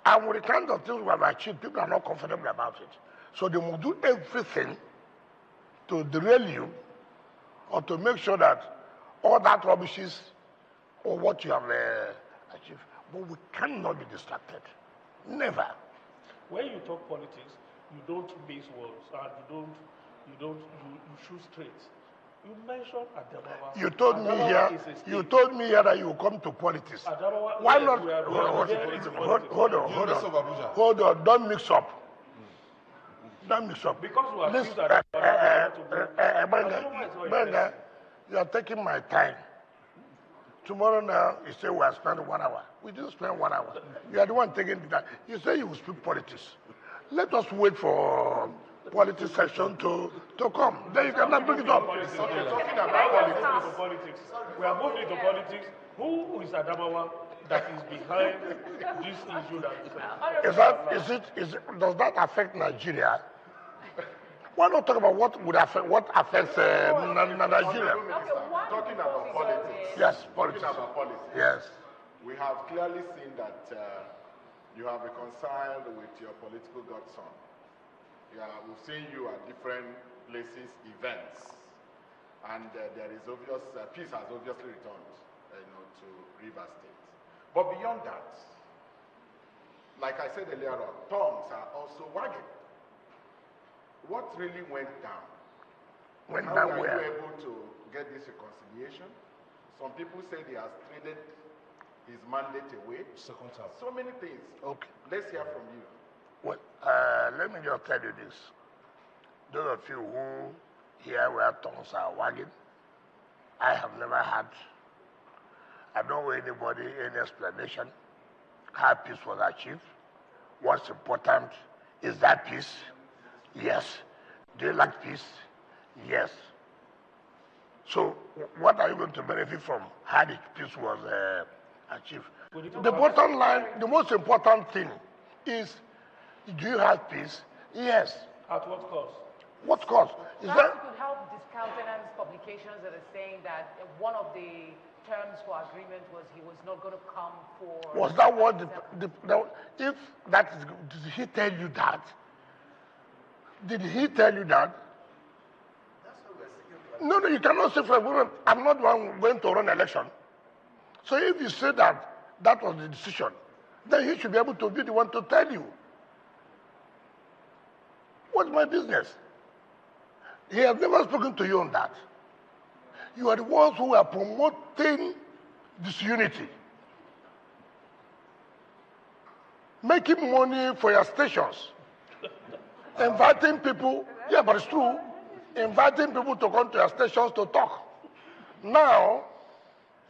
And with the kind of things we have achieved, people are not comfortable about it. So they will do everything to derail you or to make sure that all that rubbish is or what you have achieved. But we cannot be distracted. Never. When you talk politics, you don't base words and you shoot straight. You mentioned Adamawa. You told me here that you will come to politics. Adamawa, why not? Hold on, don't mix up. Don't mix up. Because we are Benga, you are taking my time. Tomorrow now, you say we are spending 1 hour. We didn't spend 1 hour. You are the one taking the time. You say you will speak politics. Let us wait for politics session to come. Then you cannot bring it up. Talking about politics. We are moving to politics. Who is Adamawa that is behind this issue? Does that affect Nigeria? Why not talk about what affects Nigeria? Talking about politics. Yes, politics. Talking about politics. Yes. We have clearly seen that you have reconciled with your political godson. Yeah, we've seen you at different places, events, and there is obvious peace has obviously returned, to Rivers State. But beyond that, like I said earlier on, tongues are also wagging. What really went down? How were you able to get this reconciliation? Some people say he has traded his mandate away. Second term. So many things. Okay. Let's hear from you. Well, let me just tell you this. Those of you who hear where tongues are wagging, I have never had, I don't owe anybody any explanation how peace was achieved. What's important is that peace. Yes. Do you like peace? Yes. So what are you going to benefit from how the peace was achieved? The bottom line, the most important thing is, do you have peace? Yes. At what cost? What cost? Is Perhaps you could help discountenance publications that are saying that one of the terms for agreement was he was not going to come for... Was that what if that is, did he tell you that? Did he tell you that? No, you cannot say for a woman, I'm not the one going to run election. So if you say that that was the decision, then he should be able to be the one to tell you. What's my business? He has never spoken to you on that. You are the ones who are promoting disunity, making money for your stations, inviting people, yeah, but it's true, inviting people to come to your stations to talk. Now,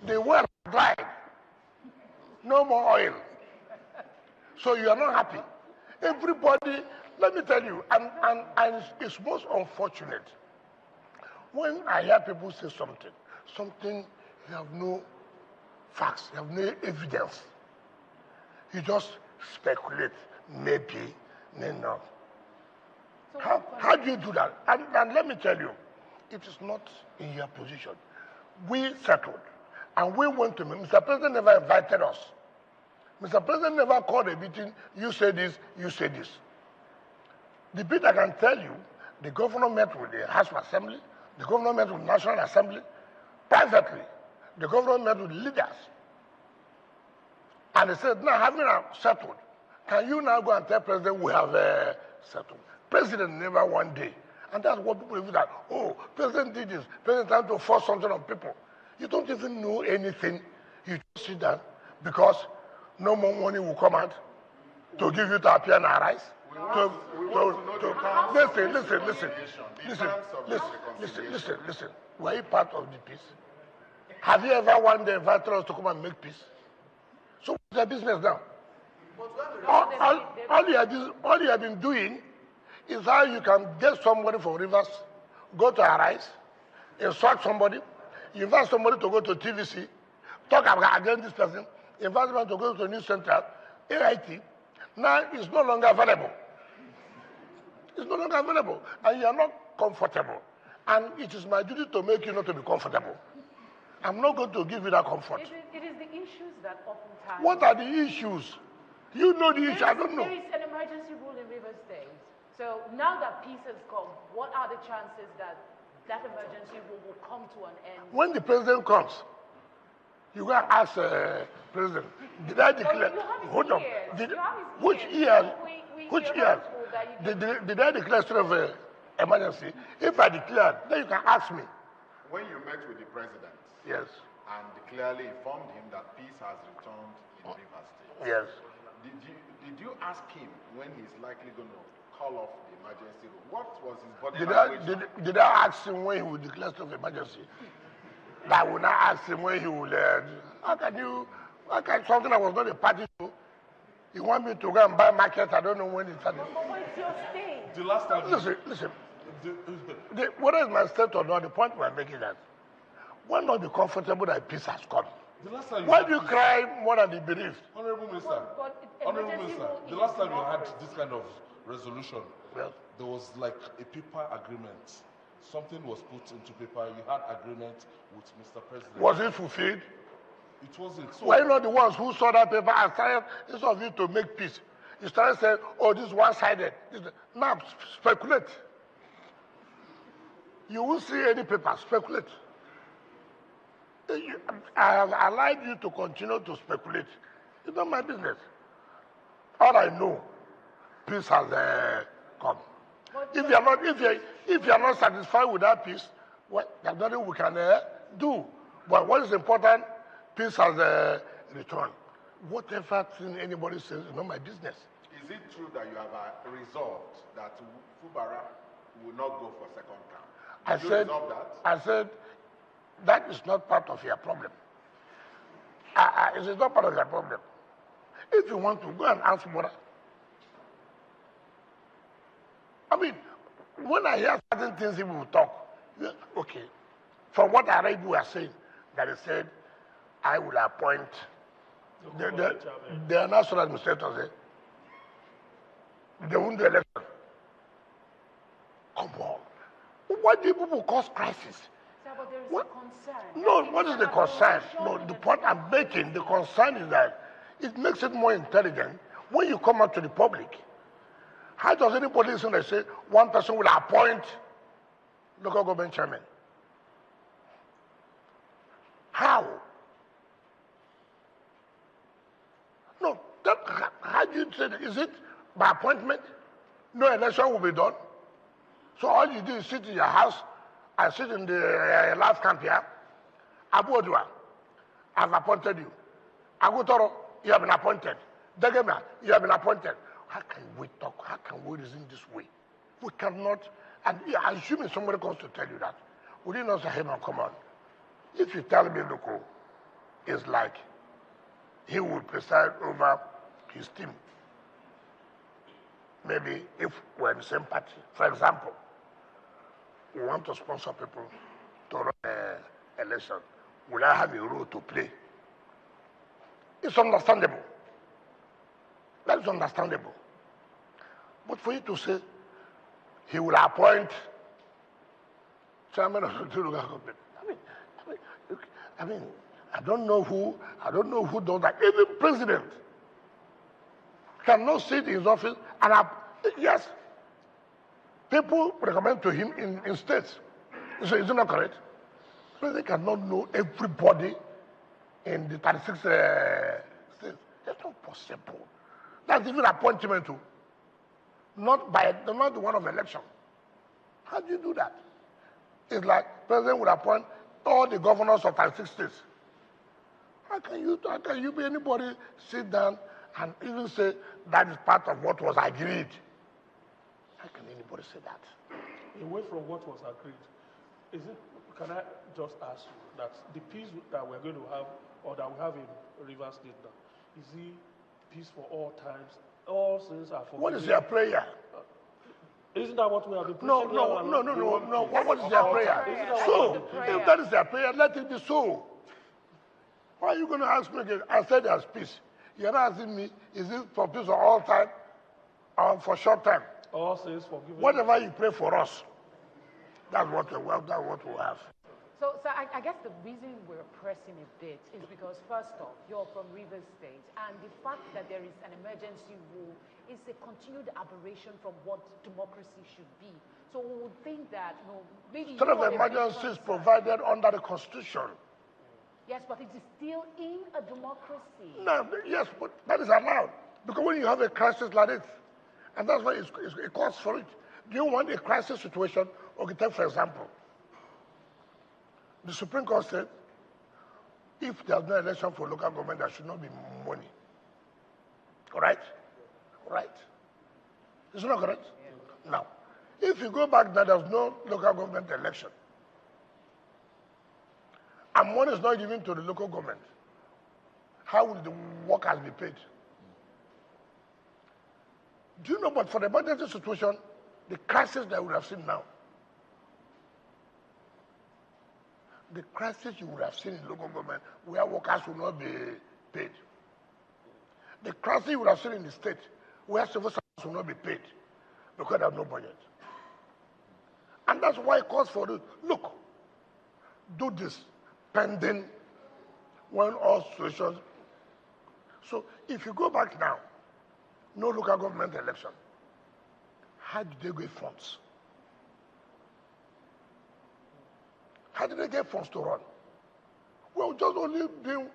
the well is dry. No more oil. So you are not happy. Everybody, let me tell you, and it's most unfortunate when I hear people say something you have no facts, you have no evidence. You just speculate, maybe, no. So how do you do that? And let me tell you, it is not in your position. We settled, and we went to me. Mr. President never invited us. Mr. President never called a meeting, you say this, you say this. The bit I can tell you, the governor met with the House of Assembly, the governor met with the National Assembly, privately. The governor met with leaders. And they said, now having settled, can you now go and tell President we have settled? President never one day. And that's what people believe that, oh, President did this. President trying to force something on people. You don't even know anything. You just sit down because no more money will come out to give you to appear and arise. Listen. Were you part of the peace? Have you ever one day invited us to come and make peace? So what's their business now? All you have been doing is how you can get somebody from Rivers, go to Arise, insult somebody, invite somebody to go to TVC, talk about against this person, invite them to go to News Central, AIT. Now it's no longer available. It's no longer available, and you are not comfortable. And it is my duty to make you not to be comfortable. I'm not going to give you that comfort. It is the issues that oftentimes... What are the issues? You know the issue, I don't know. There is an emergency rule in Rivers State. So now that peace has come, what are the chances that that emergency rule will come to an end? When the president comes, you go and ask President, did I declare... Hold on. Which year? Did I declare state of emergency? If I declared, then you can ask me. When you met with the president, yes, and clearly informed him that peace has returned in Rivers State, yes, did you ask him when he's likely going to call off the emergency rule? What was his body language? Did I ask him when he would declare state of emergency? I would not ask him when he would. How can something that was not a party to? You want me to go and buy market? I don't know when it's happening. But what's your state? The last time. Listen. Whether it's my state or not, the point we're making that why not be comfortable that peace has come? Why do you cry more than the bereaved? Honorable Minister, the last time you had this kind of resolution, yes, there was like a paper agreement. Something was put into paper. You had agreement with Mr. President. Was it fulfilled? It wasn't. So why not the ones who saw that paper and started, instead of you to make peace, you started saying, oh, this is one-sided. Now, speculate. You won't see any paper, speculate. I have allowed you to continue to speculate. It's not my business. All I know, peace has come. If you are not satisfied with that peace, well, there's nothing we can do. But what is important, peace has returned. Whatever thing anybody says is not my business. Is it true that you have resolved that Fubara will not go for second term? I said that is not part of your problem. It is not part of your problem. If you want to go and ask Fubara, I mean, when I hear certain things people will talk, okay, from what I read, we are saying that he said, I will appoint the national administrators. They won't do election. Come on. Why do people cause crisis? Sir, but there is a concern. No, what is the concern? No, the point I'm making, the concern is that it makes it more intelligent when you come out to the public. How does anybody listen and say one person will appoint local government chairman? How? No, how do you say that? Is it by appointment? No election will be done. So all you do is sit in your house and sit in the last camp here. Abu Odua, I've appointed you. Agutoro, you have been appointed. Degema, you have been appointed. How can we talk? How can we reason this way? We cannot, and assuming somebody comes to tell you that, would you not say, hey man, come on. If you tell me, look, it's like he would preside over his team. Maybe if we're in the same party, for example, we want to sponsor people to run an election. Will I have a role to play? It's understandable. That is understandable. But for you to say he will appoint chairman of the local government, I mean, I don't know who does that. Even president cannot sit in his office and yes, people recommend to him in states. So is it not correct? President cannot know everybody in the 36 states. possible. That's even appointment too. Not the one of election. How do you do that? It's like president would appoint all the governors of 36 states. How can you be anybody sit down and even say that is part of what was agreed? How can anybody say that? Away from what was agreed, can I just ask you that the peace that we're going to have, or that we have in Rivers State now, is it peace for all times? All sins are forgiven. What is your prayer? Isn't that what we have been preaching? No. What is their prayer? So, if that is their prayer, let it be so. Why are you going to ask me again? I said there's peace. You're not asking me, is it for peace for all time or for short time? All sins forgiven. Whatever you pray for us, that's what we have. So I guess the reason we're pressing a bit is because, first off, you're from Rivers State, and the fact that there is an emergency rule is a continued aberration from what democracy should be. So we would think that, maybe... State of emergency is provided under the Constitution. Yes, but it is still in a democracy. No, yes, but that is allowed. Because when you have a crisis like this, and that's why it calls for it. Do you want a crisis situation? Okay, take for example, the Supreme Court said, if there's no election for local government, there should not be money. Correct? Right? Is it not correct? Yeah. Now, if you go back now, there's no local government election, and money is not given to the local government, how will the workers be paid? Do you know, but for the emergency situation, the crisis that we have seen now, the crisis you would have seen in local government where workers will not be paid, the crisis you would have seen in the state where civil servants will not be paid because there's no budget. And that's why it calls for it. Look, do this pending when all situations. So if you go back now, no local government election, how did they get funds? How did they get funds to run? We're just only being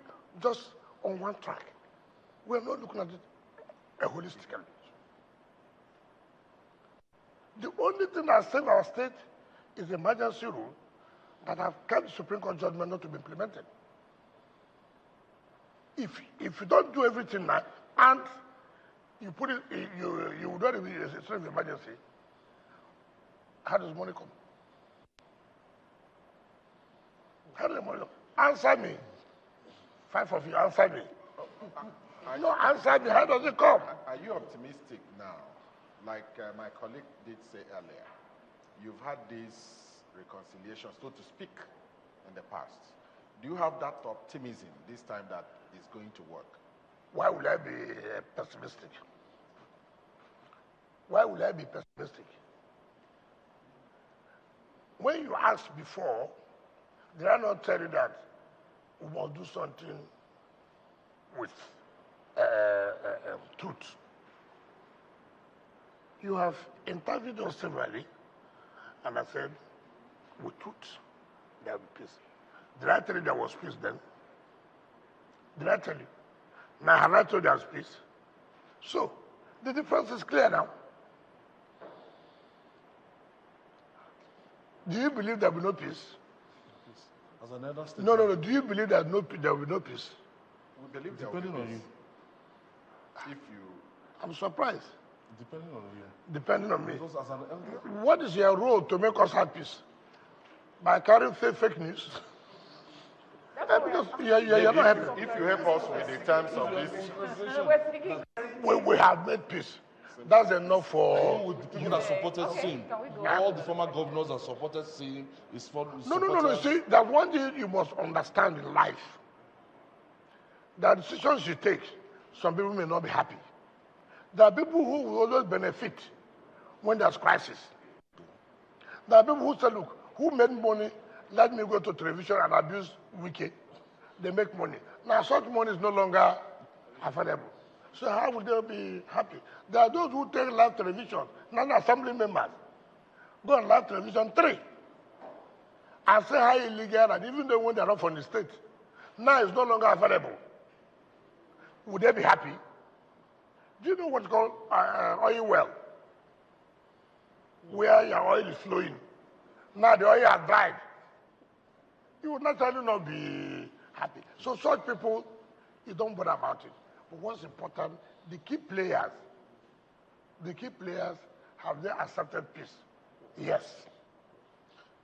just on one track. We're not looking at it holistically. The only thing that saved our state is the emergency rule that have kept the Supreme Court judgment not to be implemented. If you don't do everything now, and you put it, you would not be a state of emergency, how does money come? How does the money come? Answer me. 5 of you, answer me. No, answer me. How does it come? Are you optimistic now? Like my colleague did say earlier, you've had these reconciliations, so to speak, in the past. Do you have that optimism this time that is going to work? Why would I be pessimistic? Why would I be pessimistic? When you asked before, did I not tell you that we must do something with truth? You have interviewed us severally, and I said, with truth, there will be peace. Did I tell you there was peace then? Did I tell you? Now, have I told you there's peace? So, the difference is clear now. Do you believe there will be no peace? As an elder statesman. No. Do you believe there will be no peace? We believe there Depending will be on peace. you. If you... I'm surprised. Depending on you. Depending on me. Because as an elder... What is your role to make us have peace? By carrying fake news? Because you're not happy. If you help us with the terms of this... We have made peace. That's enough for... With the people that supported sin. All the former governors that supported sin is for... No. See, there's one thing you must understand in life. The decisions you take, some people may not be happy. There are people who will always benefit when there's crisis. There are people who say, look, who made money, let me go to television and abuse Wike. They make money. Now, such money is no longer available. So how would they be happy? There are those who take live television, non-assembly members, go on live television 3, and say how illegal, and even though when they're not from the state, now it's no longer available. Would they be happy? Do you know what's called oil well? Where your oil is flowing. Now the oil has dried. You would naturally not be happy. So such people, you don't bother about it. But what's important, the key players have they accepted peace? Yes.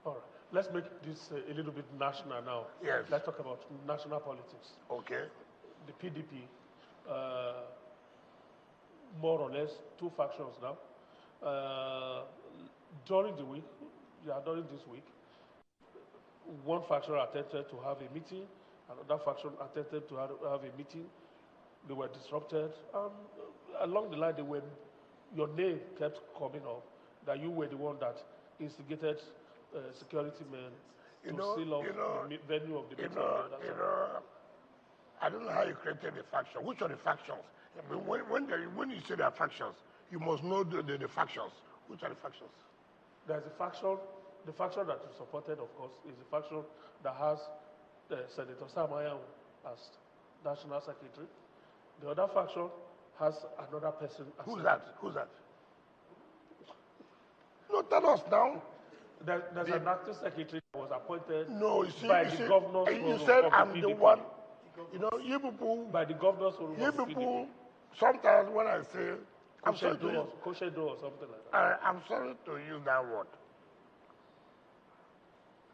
All right. Let's make this a little bit national now. Yes. Let's talk about national politics. Okay. The PDP, more or less, two factions now. During this week, one faction attempted to have a meeting, another faction attempted to have a meeting. They were disrupted. Along the line, your name kept coming up, that you were the one that instigated security men to seal off the venue of the meeting. I don't know how you created the faction. Which are the factions? I mean, when you say there are factions, you must know the factions. Which are the factions? There's a faction. The faction that you supported, of course, is the faction that has Senator Samaya as National Secretary. The other faction has another person. Who's that? Who's that? No, tell us now. There's an acting secretary that was appointed by the governor's forum. You said of I'm the the PDP. one. You know, you people. By the governor's forum. You of the people. PDP. Sometimes when I say, I'm sorry to Koshedo or something like that. I'm sorry to use that word.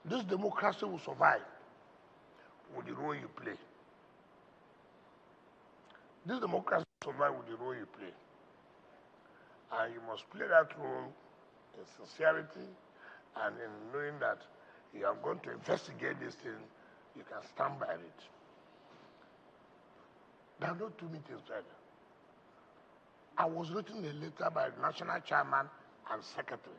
This democracy will survive with the role you play. This democracy will survive with the role you play. And you must play that role in sincerity and in knowing that you are going to investigate this thing, you can stand by it. There are no two meetings there. I was written a letter by the national chairman and secretary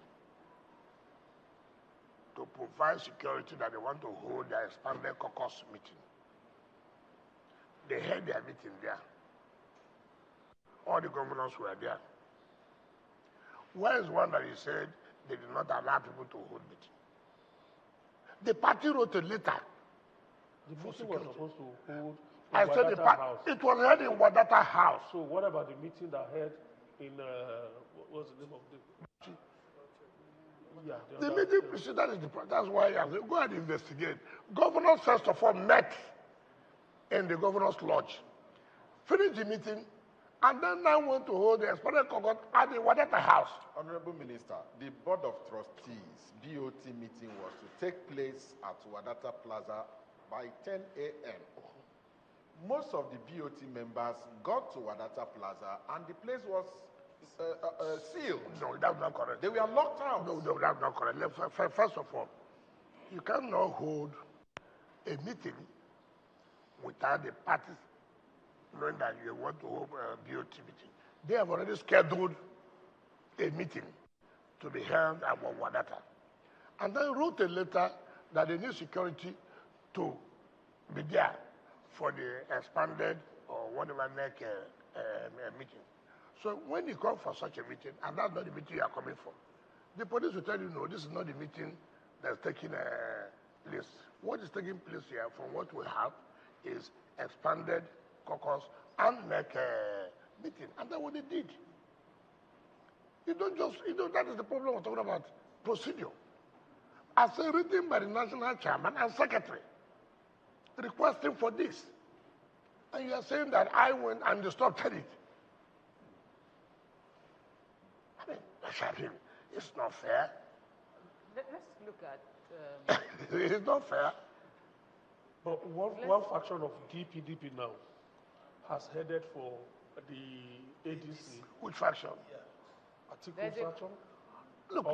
to provide security that they want to hold their expanded caucus meeting. They held their meeting there. All the governors were there. Where is one that he said they did not allow people to hold meeting? The party wrote a letter. The meeting was supposed to hold in I said Wadata House. it was held in Wadata House. So what about the meeting that held in, what's the name of the... Yeah, the meeting, that's why I say, go and investigate. Governors, first of all, met in the governor's lodge, finished the meeting, and then now went to hold the expanded caucus at the Wadata House. Honorable Minister, the Board of Trustees BOT meeting was to take place at Wadata Plaza by 10 a.m. Most of the BOT members got to Wadata Plaza and the place was sealed. No, that's not correct. They were locked out. No, that's not correct. First of all, you cannot hold a meeting without the parties knowing that you want to hold a BOT meeting. They have already scheduled a meeting to be held at Wadata. And then wrote a letter that they need security to be there for the expanded or whatever next meeting. So when you come for such a meeting, and that's not the meeting you are coming for, the police will tell you, no, this is not the meeting that's taking place. What is taking place here, from what we have, is expanded caucus and next meeting. And that's what they did. You don't just, that is the problem we're talking about, procedure. As written by the national chairman and secretary, requesting for this. And you are saying that I went and disrupted it. I mean, it's not fair. Let's look at... It's not fair. But one faction of DPDP now has headed for the ADC. Which faction? Atiku faction? Look.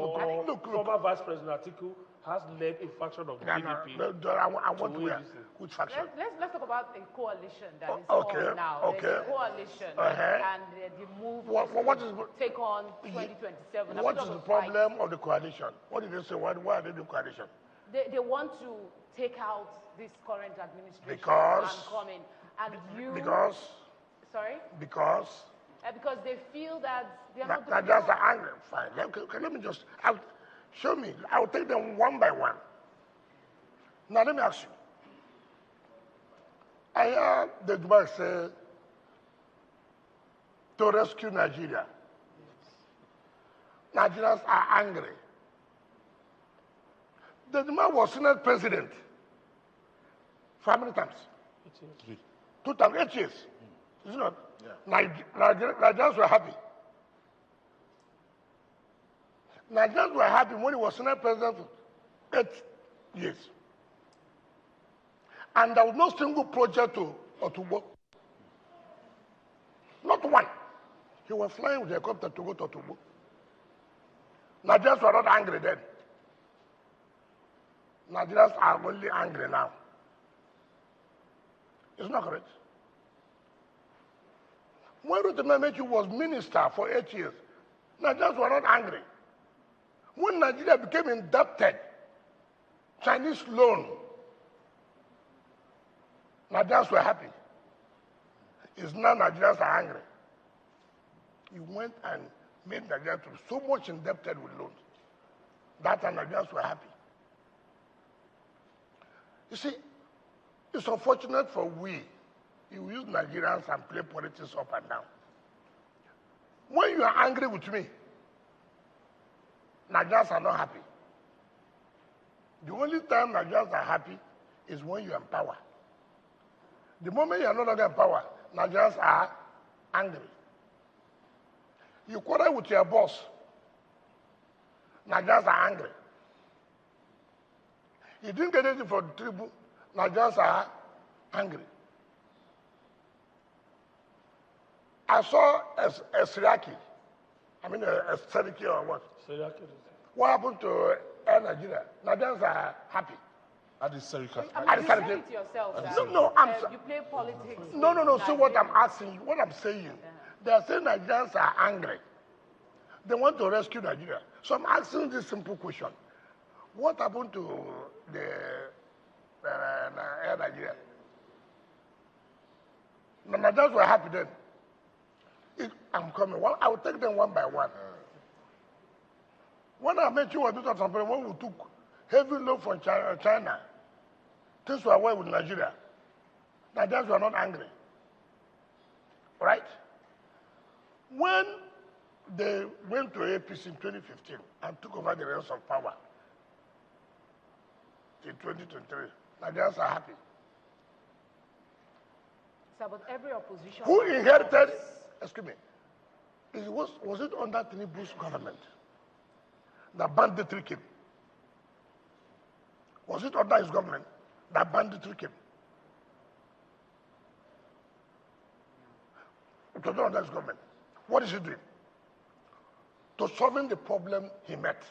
Former Vice President Atiku has led a faction of the PDP. I want to hear which faction. Let's talk about a coalition that is on now. There's a coalition and the move to take on 2027. What is the problem of the coalition? What did they say? Why are they doing coalition? They want to take out this current administration because and come in. And you... Because... Sorry? Because... because they feel that they are not... That's the anger. Fine. Let me just... Show me. I'll take them one by one. Now, let me ask you. I heard the Dubai say to rescue Nigeria. Nigerians are angry. The man was Senate president. For how many times? 2 times, 8 years. Is it not? Yeah. Nigerians were happy. Nigerians were happy when he was Senate president for 8 years. And there was no single project to Otubo. Not one. He was flying with a helicopter to go to Otubo. Nigerians were not angry then. Nigerians are only angry now. It's not correct. When Rutememechi was minister for 8 years, Nigerians were not angry. When Nigeria became indebted, Chinese loan, Nigerians were happy. It's now Nigerians are angry. He went and made Nigeria to be so much indebted with loans. That time Nigerians were happy. You see, it's unfortunate for we. You use Nigerians and play politics up and down. When you are angry with me, Nigerians are not happy. The only time Nigerians are happy is when you are in power. The moment you are no longer in power, Nigerians are angry. You quarrel with your boss, Nigerians are angry. You didn't get anything for the tribune, Nigerians are angry. I saw a Siraki, a Seriki or what? Siraki. What happened to Air Nigeria? Nigerians are happy. You said it yourself. You play politics. No. So what I'm asking you, what I'm saying, they are saying Nigerians are angry. They want to rescue Nigeria. So I'm asking this simple question. What happened to the Air Nigeria? The Nigerians were happy then. I'm coming. I will take them one by one. When I met you in 2000, when we took heavy loan from China, things were well with Nigeria. Nigerians were not angry. Right? When they went to APC in 2015 and took over the reins of power in 2023, Nigerians are happy. So, but every opposition... Who inherited... Excuse me. Was it under Tinubu's government that banditry came? Was it under his government that banditry came? It was not under his government. What is he doing? To solving the problem he met.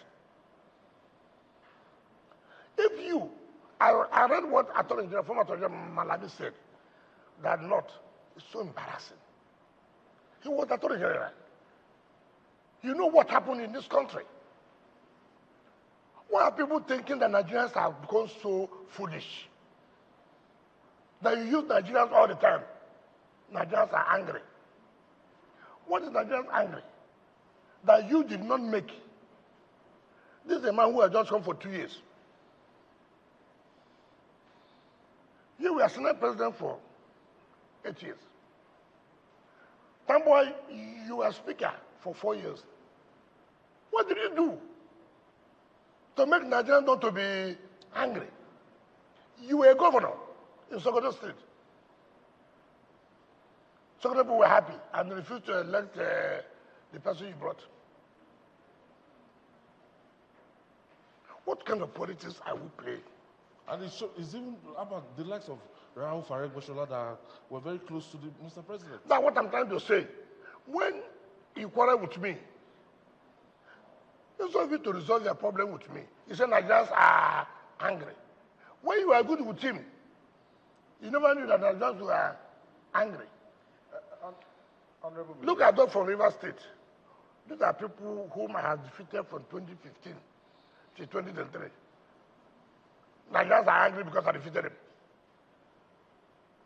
If you... I read what former Attorney General Malami said, that not. It's so embarrassing. He was the Attorney General. You know what happened in this country? Why are people thinking that Nigerians have become so foolish? That you use Nigerians all the time. Nigerians are angry. What is Nigerians angry? That you did not make. This is a man who has just come for 2 years. You were Senate president for 8 years. Tamboy, you were speaker for 4 years. What did you do to make Nigerians not to be angry? You were a governor in Sokoto State. Sokoto people were happy and refused to elect the person you brought. What kind of politics are we playing? And it's even about the likes of Rahul Faregboshola that were very close to the Mr. President. That's what I'm trying to say. When you quarrel with me, it's not easy to resolve your problem with me. You say Nigerians are angry. When you are good with him, you never knew that Nigerians were angry. Look at those from River State. These are people whom I have defeated from 2015 to 2023. Nigerians are angry because I defeated them.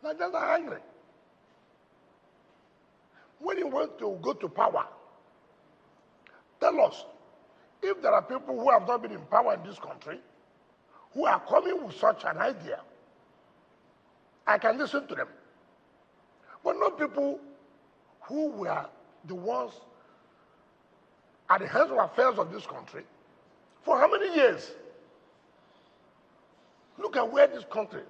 Nigerians are angry. When you want to go to power, tell us if there are people who have not been in power in this country who are coming with such an idea. I can listen to them. But not people who were the ones at the heads of affairs of this country for how many years? Look at where this country,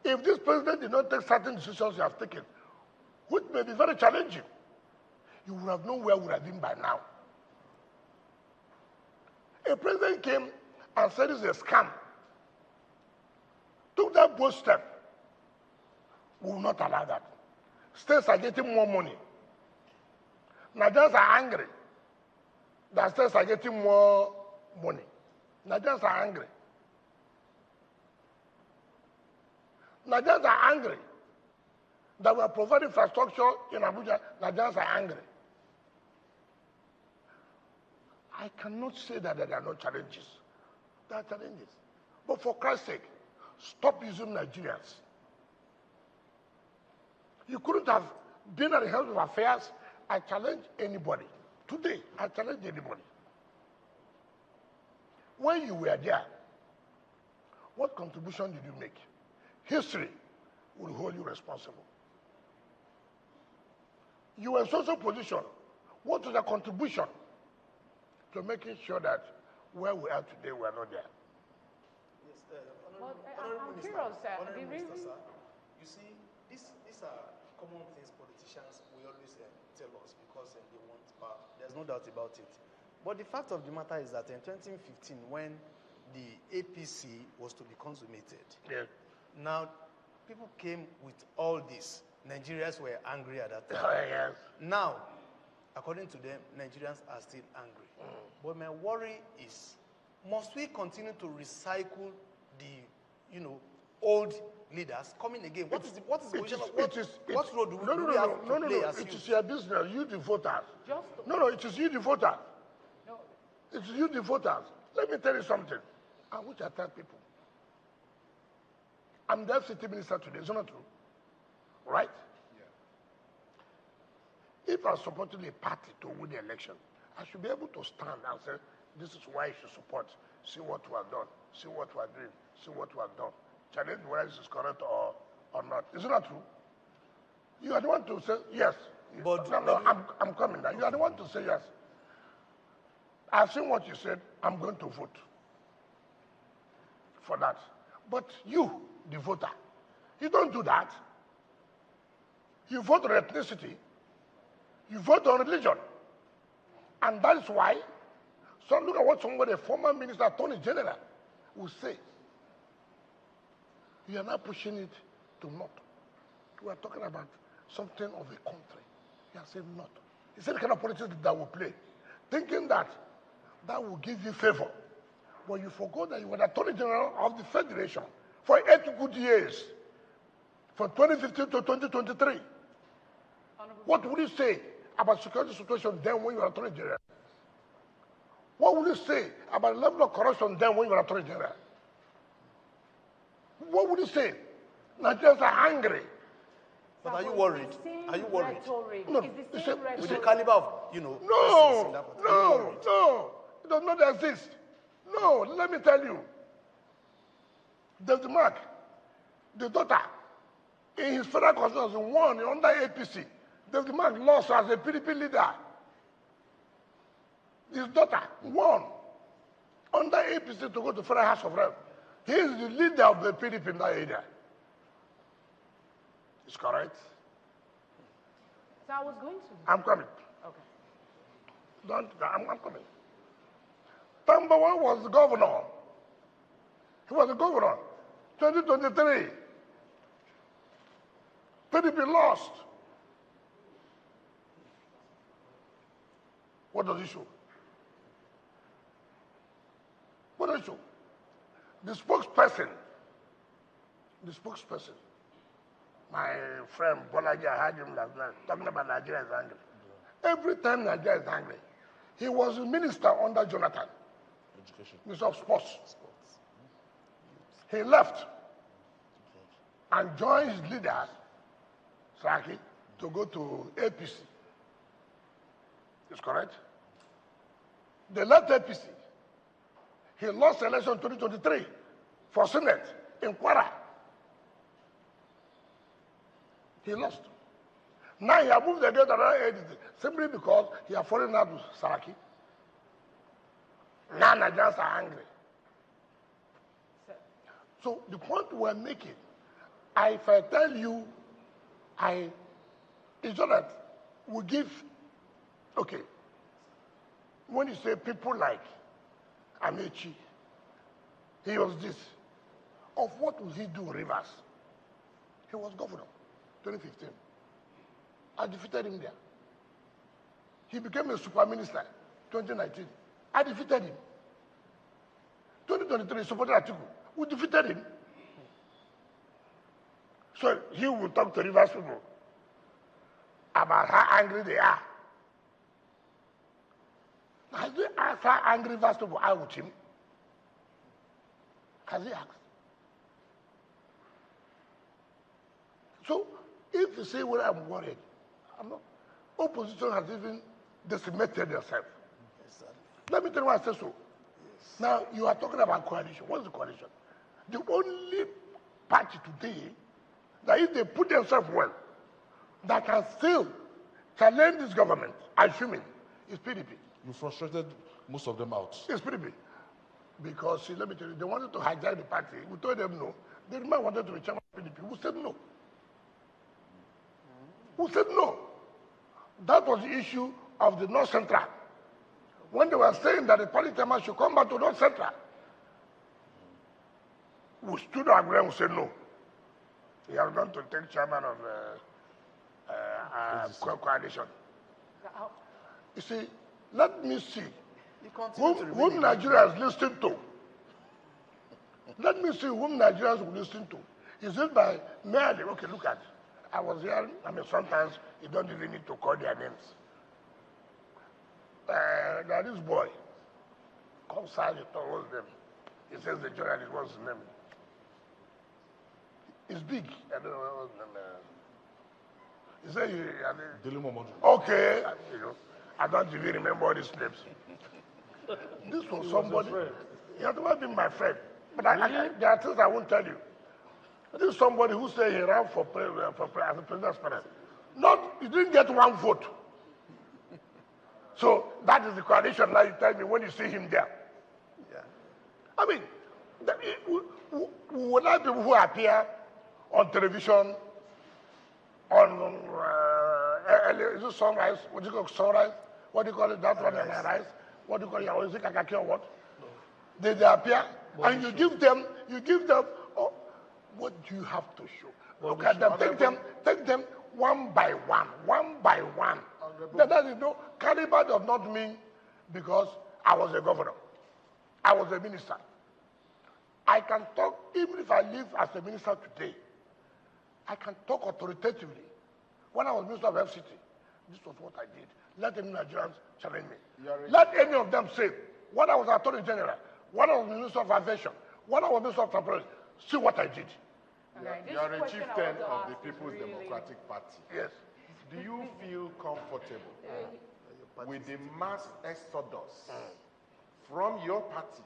if this president did not take certain decisions he has taken, which may be very challenging, you would have known where we would have been by now. A president came and said it's a scam, took that bold step. We will not allow that. States are getting more money. Nigerians are angry that states are getting more money. Nigerians are angry. Nigerians are angry that we are providing infrastructure in Abuja. Nigerians are angry. I cannot say that there are no challenges. There are challenges. But for Christ's sake, stop using Nigerians. You couldn't have been at the head of affairs. I challenge anybody. Today, I challenge anybody. When you were there, what contribution did you make? History will hold you responsible. You were in social position. What was the contribution to making sure that where we are today, we are not there? Yes, I'm curious, Honorable Minister, sir, you see, these are common things politicians will always tell us because they want power. There's no doubt about it. But the fact of the matter is that in 2015, when the APC was to be consummated, Yes. now people came with all this. Nigerians were angry at that time. Yes. Now, according to them, Nigerians are still angry. But my worry is, must we continue to recycle the, old leaders coming again? What role do we have to play as It youth? is your business. You the voters. Just No, it is you the voters. no. It's you the voters. Let me tell you something. I wish I tell people. I'm the FCT minister today. Is it not true? Right? Yeah. If I'm supporting a party to win the election, I should be able to stand and say, this is why you should support. See what we have done. See what we are doing. See what we have done. Challenge whether this is correct or not. Is it not true? You are the one to say yes. But I'm coming now. You are the one to say yes. I've seen what you said. I'm going to vote for that. But you, the voter, you don't do that. You vote on ethnicity. You vote on religion. And that is why, so look at what somebody, a former minister, attorney general, will say. You are not pushing it to not. We are talking about something of a country. You are saying not. It's the kind of politics that will play, thinking that that will give you favor. But you forgot that you were the attorney general of the federation for 8 good years, from 2015 to 2023. What would you say about security situation then when you were attorney general? What would you say about the level of corruption then when you were attorney general? What would you say? Nigerians are angry. But are you worried? Are you worried? No, with the caliber of, No, it does not exist. No, let me tell you. There's the mark, the daughter, in his federal constituency, won under APC. David Mark lost as a PDP leader. His daughter won under APC to go to Federal House of Rep. He is the leader of the PDP in that area. Is correct? So I was going to. I'm coming. Okay. I'm coming. Tambawa was the governor. He was the governor. 2023. PDP lost. What does it show? What does it show? The spokesperson, my friend Bolaji, I heard him last night talking about Nigeria is angry. Every time Nigeria is angry, he was a minister under Jonathan, Minister of Sports. He left and joined his leaders, Saki, to go to APC. Is correct? They left APC. He lost election 2023 for Senate in Kwara. He lost. Now he has moved the gate around ADC simply because he has fallen out with Saraki. Now Nigerians are angry. So the point we're making, if I tell you, it's not that we give, okay, when you say people like Amechi, he was this. Of what will he do in Rivers? He was governor, 2015. I defeated him there. He became a super minister, 2019. I defeated him. 2023, he supported Atiku. We defeated him. So he will talk to Rivers people about how angry they are. Has he asked how angry Rivers people are with him? Has he asked? So if you say, well, I'm worried, I'm not. Opposition has even decimated yourself. Yes, let me tell you why I say so. Yes. Now, you are talking about coalition. What's the coalition? The only party today that if they put themselves well, that can still challenge this government, assuming, is PDP. You frustrated most of them out. It's PDP. Because, see, let me tell you, they wanted to hijack the party. We told them no. The man wanted to be chairman of PDP. We said no. We said no. That was the issue of the North Central. When they were saying that the party chairman should come back to North Central, we stood our ground and said no. He has gone to take chairman of coalition. You see, let me see whom Nigeria is listening to. Let me see whom Nigerians will listen to. Is it by merely, okay, look at it. I was here, sometimes you don't even need to call their names. There is this boy, comes out, he told them. He says the journalist, what's his name? He's big. I don't know what's his name. He said, okay, I don't even remember all these names. This was somebody, he had never been my friend. But there are things I won't tell you. This is somebody who said he ran for as a president's parent. He didn't get one vote. So that is the coalition now you tell me when you see him there. Yeah. I mean, we like people who appear on television, on is it sunrise? What do you call sunrise? What do you call it? That one and rise? What do you call it? Is it kakaki or what? They appear and you give them, what do you have to show? Look at them, take them one by one. That is no caliber does not mean because I was a governor, I was a minister. I can talk, even if I live as a minister today, I can talk authoritatively. When I was minister of FCT, this was what I did. Let any Nigerians challenge me. Let any of them say, when I was Attorney General, when I was Minister of Aviation, when I was Minister of Transport, see what I did. You are a chieftain of the People's Democratic Party. Yes. Do you feel comfortable with the mass exodus from your party,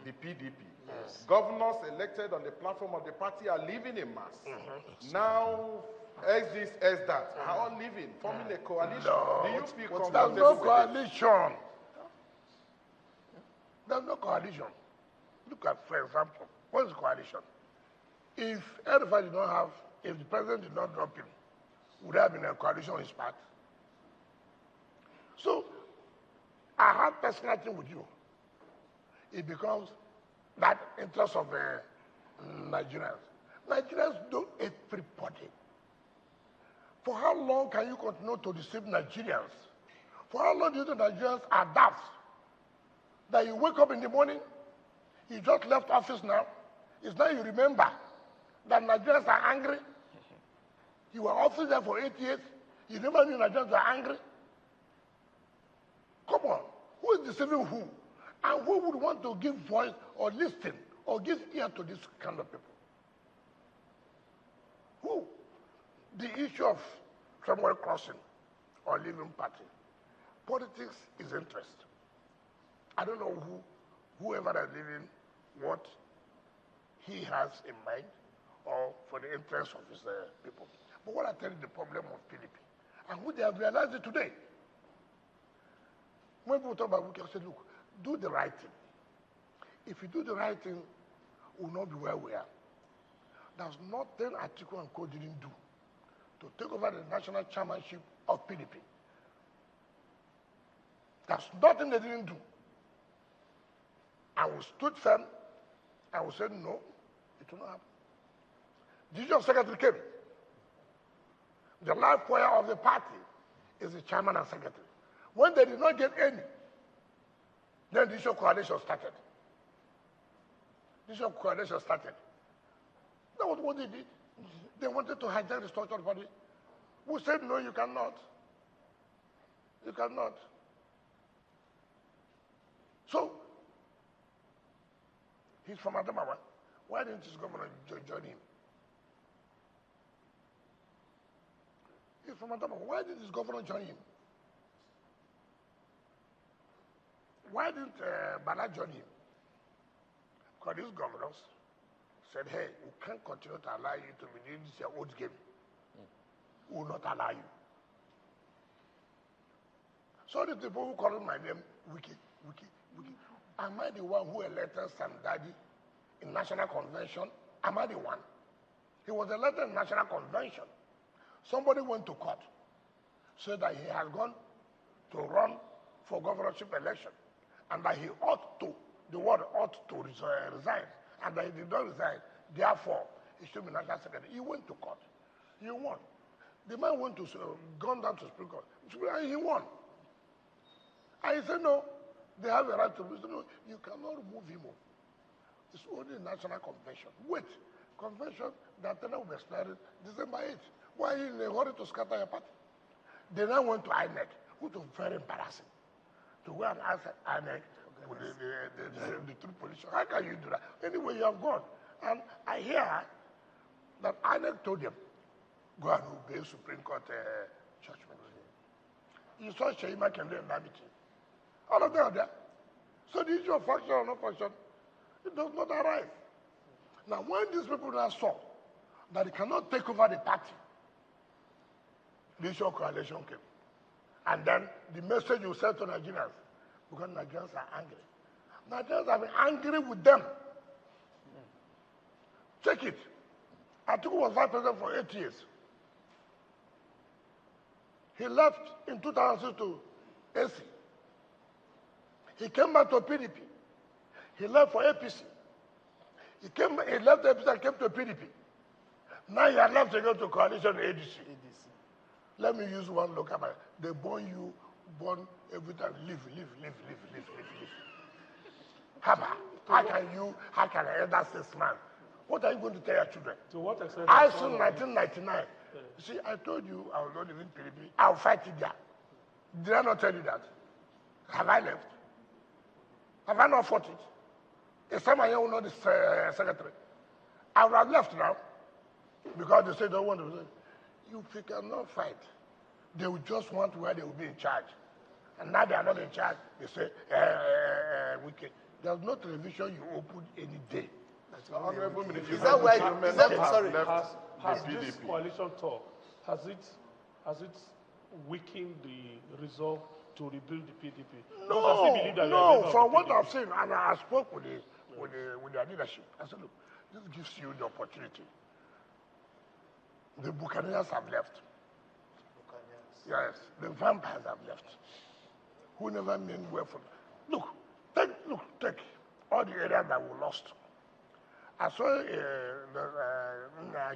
the PDP? Yes. Governors elected on the platform of the party are leaving in mass. Now, as this, as that, are all leaving, forming a coalition. No, do you feel comfortable there's no with coalition. There's no coalition. Look at, for example, what is coalition? If everybody did not have, if the president did not drop him, would there have been a coalition on his part? So, I had personal thing with you. It becomes that interest of Nigerians. Nigerians don't hate everybody. For how long can you continue to deceive Nigerians? For how long do you think Nigerians are daft? That you wake up in the morning, you just left office now, it's now you remember that Nigerians are angry. You were office there for 8 years, you never knew Nigerians were angry. Come on, who is deceiving who? And who would want to give voice or listen or give ear to this kind of people? Who? The issue of tramway crossing or leaving party. Politics is interest. I don't know whoever is leaving, what he has in mind or for the interest of his people. But what I tell you the problem of PDP, and who they have realized it today. When people talk about Wike, I say, look, do the right thing. If you do the right thing, we'll not be where we are. There's nothing Atiku and Co didn't do to take over the national chairmanship of PDP. There's nothing they didn't do. And we stood firm, and we said, no, it will not happen. The Division Secretary came. The life wire of the party is the chairman and secretary. When they did not get any, then the issue of coalition started. The issue of coalition started. That was what they did. They wanted to hijack the structured body. We said, no, you cannot. You cannot. So, he's from Adamawa. Why didn't his governor join him? He's from Adamawa. Why didn't his governor join him? Why didn't Bala join him? Because these governors said, hey, we can't continue to allow you to be doing this your old game. We will not allow you. So the people who call my name, Wike. Am I the one who elected Sam Daddy in National Convention? Am I the one? He was elected in National Convention. Somebody went to court, said that he has gone to run for governorship election, and that he ought to, the word ought to resign, and that he did not resign. Therefore, he should be national secretary. He went to court. He won. The man went to gone down to Supreme Court, and he won. And he said, no, they have a right to do. No, you cannot remove him. It's only National Convention. Wait, convention that will be expired December 8th. Why are you in a hurry to scatter your party? They now went to INEC, which was very embarrassing. To go and ask INEC with the true position. How can you do that? Anyway, you have gone. And I hear that INEC told them, go and obey Supreme Court judgment. You saw Sheima Kende and Nabiti. All of them are there. So the issue of faction or no faction, it does not arise. Now, when these people now saw that they cannot take over the party, the issue of coalition came. And then the message you sent to Nigerians, because Nigerians are angry. Nigerians have been angry with them. Check it. Atiku was vice president for 8 years. He left in 2006 to AC. He came back to PDP. He left for APC. He left APC and came to PDP. Now he has left to go to coalition ADC. Let me use one local man. They born you, born everything, live. How can I elder 6 months? What are you going to tell your children? To what extent? I saw 1999. You see, I told you I will not live in PDP. I'll fight it there. Did I not tell you that? Have I left? Have I not fought it? Is someone here who know the secretary? I would have left now because they say they don't want to. If you cannot fight, they will just want where they will be in charge. And now they are not in charge. They say, Wike. There's no television you open any day. Honorable Minister, is that why? Has this coalition talk, has it weakened the resolve to rebuild the PDP? No. From what I've seen, and I spoke with their leadership, I said, look, this gives you the opportunity. The Buccaneers have left. Yes, the vampires have left. Who never meant well for them. Take all the areas that were lost. I saw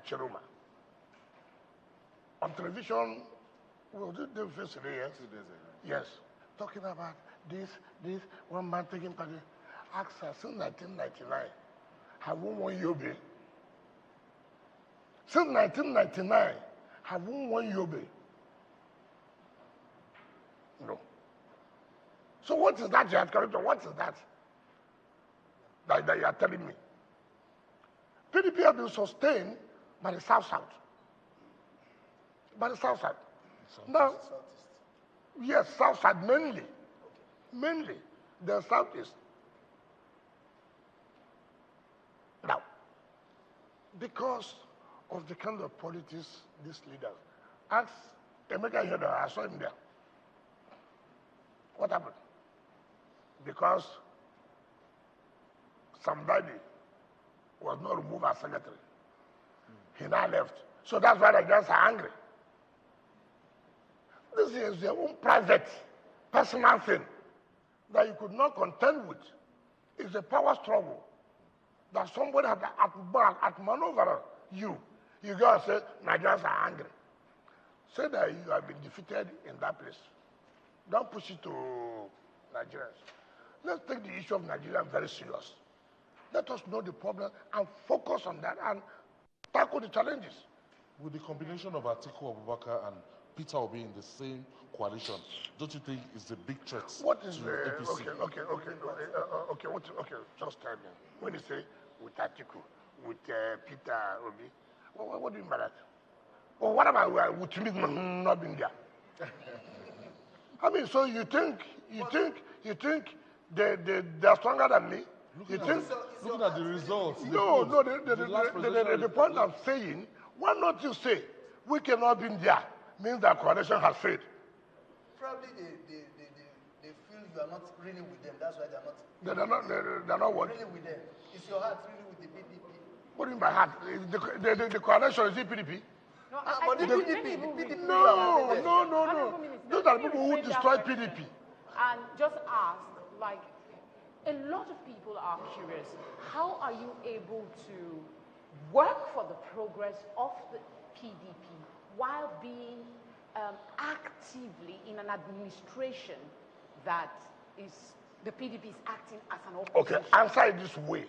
Chiruma on television. Was it the first day? Yes. 2 days ago. Yes, talking about this one man taking part. Ask her since 1999, have we won Yobe? Since 1999, have we won Yobe? No. So what is that you have corrected? What is that you are telling me? PDP has been sustained by the South-South. By the South-South. Now, yes, South-South mainly. Mainly, the Southeast. Now, because of the kind of politics these leaders, ask Emeka, I saw him there. What happened? Because somebody was not removed as secretary. He now left. So that's why the Nigerians are angry. This is their own private, personal thing that you could not contend with. It's a power struggle that somebody had at maneuver you. You go and say, Nigerians are angry. Say that you have been defeated in that place. Don't push it to Nigerians. Let's take the issue of Nigeria very serious. Let us know the problem and focus on that and tackle the challenges. With the combination of Atiku Abubakar and Peter Obi in the same coalition, don't you think it's a big threat what is to the, APC? Okay, just tell me. When you say with Atiku, with Peter Obi, what do you mean by that? Or what about with me not being there? I mean, so you think they're stronger than me? Looking at the results. No, the point I'm saying, why not you say we cannot be there means that coalition has failed? Probably they feel you are not really with them. That's why they're not. They're not what? Really with them. Is your heart really with the PDP? What do you mean by heart? The coalition is it PDP? No, but the PDP. No. Those are people who destroyed PDP. And just ask, like, a lot of people are curious, how are you able to work for the progress of the PDP while being actively in an administration that is, the PDP is acting as an opposition? Okay, answer it this way.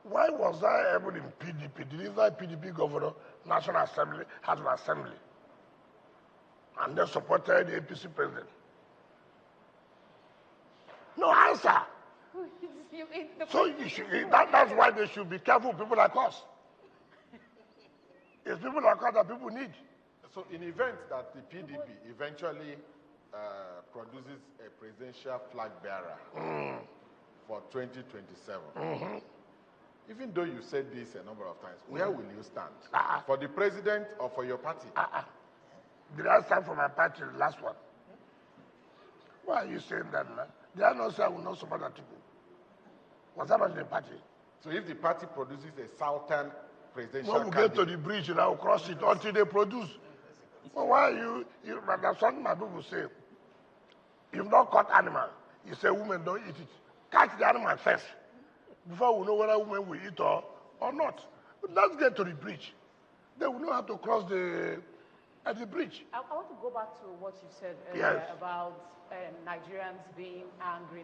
Why was I able in PDP, deliver PDP governor, National Assembly, House of Assembly, and then supported the APC president? No answer. So that's why they should be careful with people like us. It's people like us that people need. So in event that the PDP eventually produces a presidential flag bearer for 2027, even though you said this a number of times, where will you stand? For the president or for your party? Did I stand for my party, the last one? Why are you saying that, man? Did I not say I will not support that people? What's happening in the party? So if the party produces a southern presidential when we get to the bridge, and I will cross it until they produce. Well, why are you that's what my people say. You've not caught animal. You say women don't eat it. Catch the animal first before we know whether women will eat or not. But let's get to the bridge. Then we know how to cross at the bridge. I want to go back to what you said earlier about Nigerians being angry,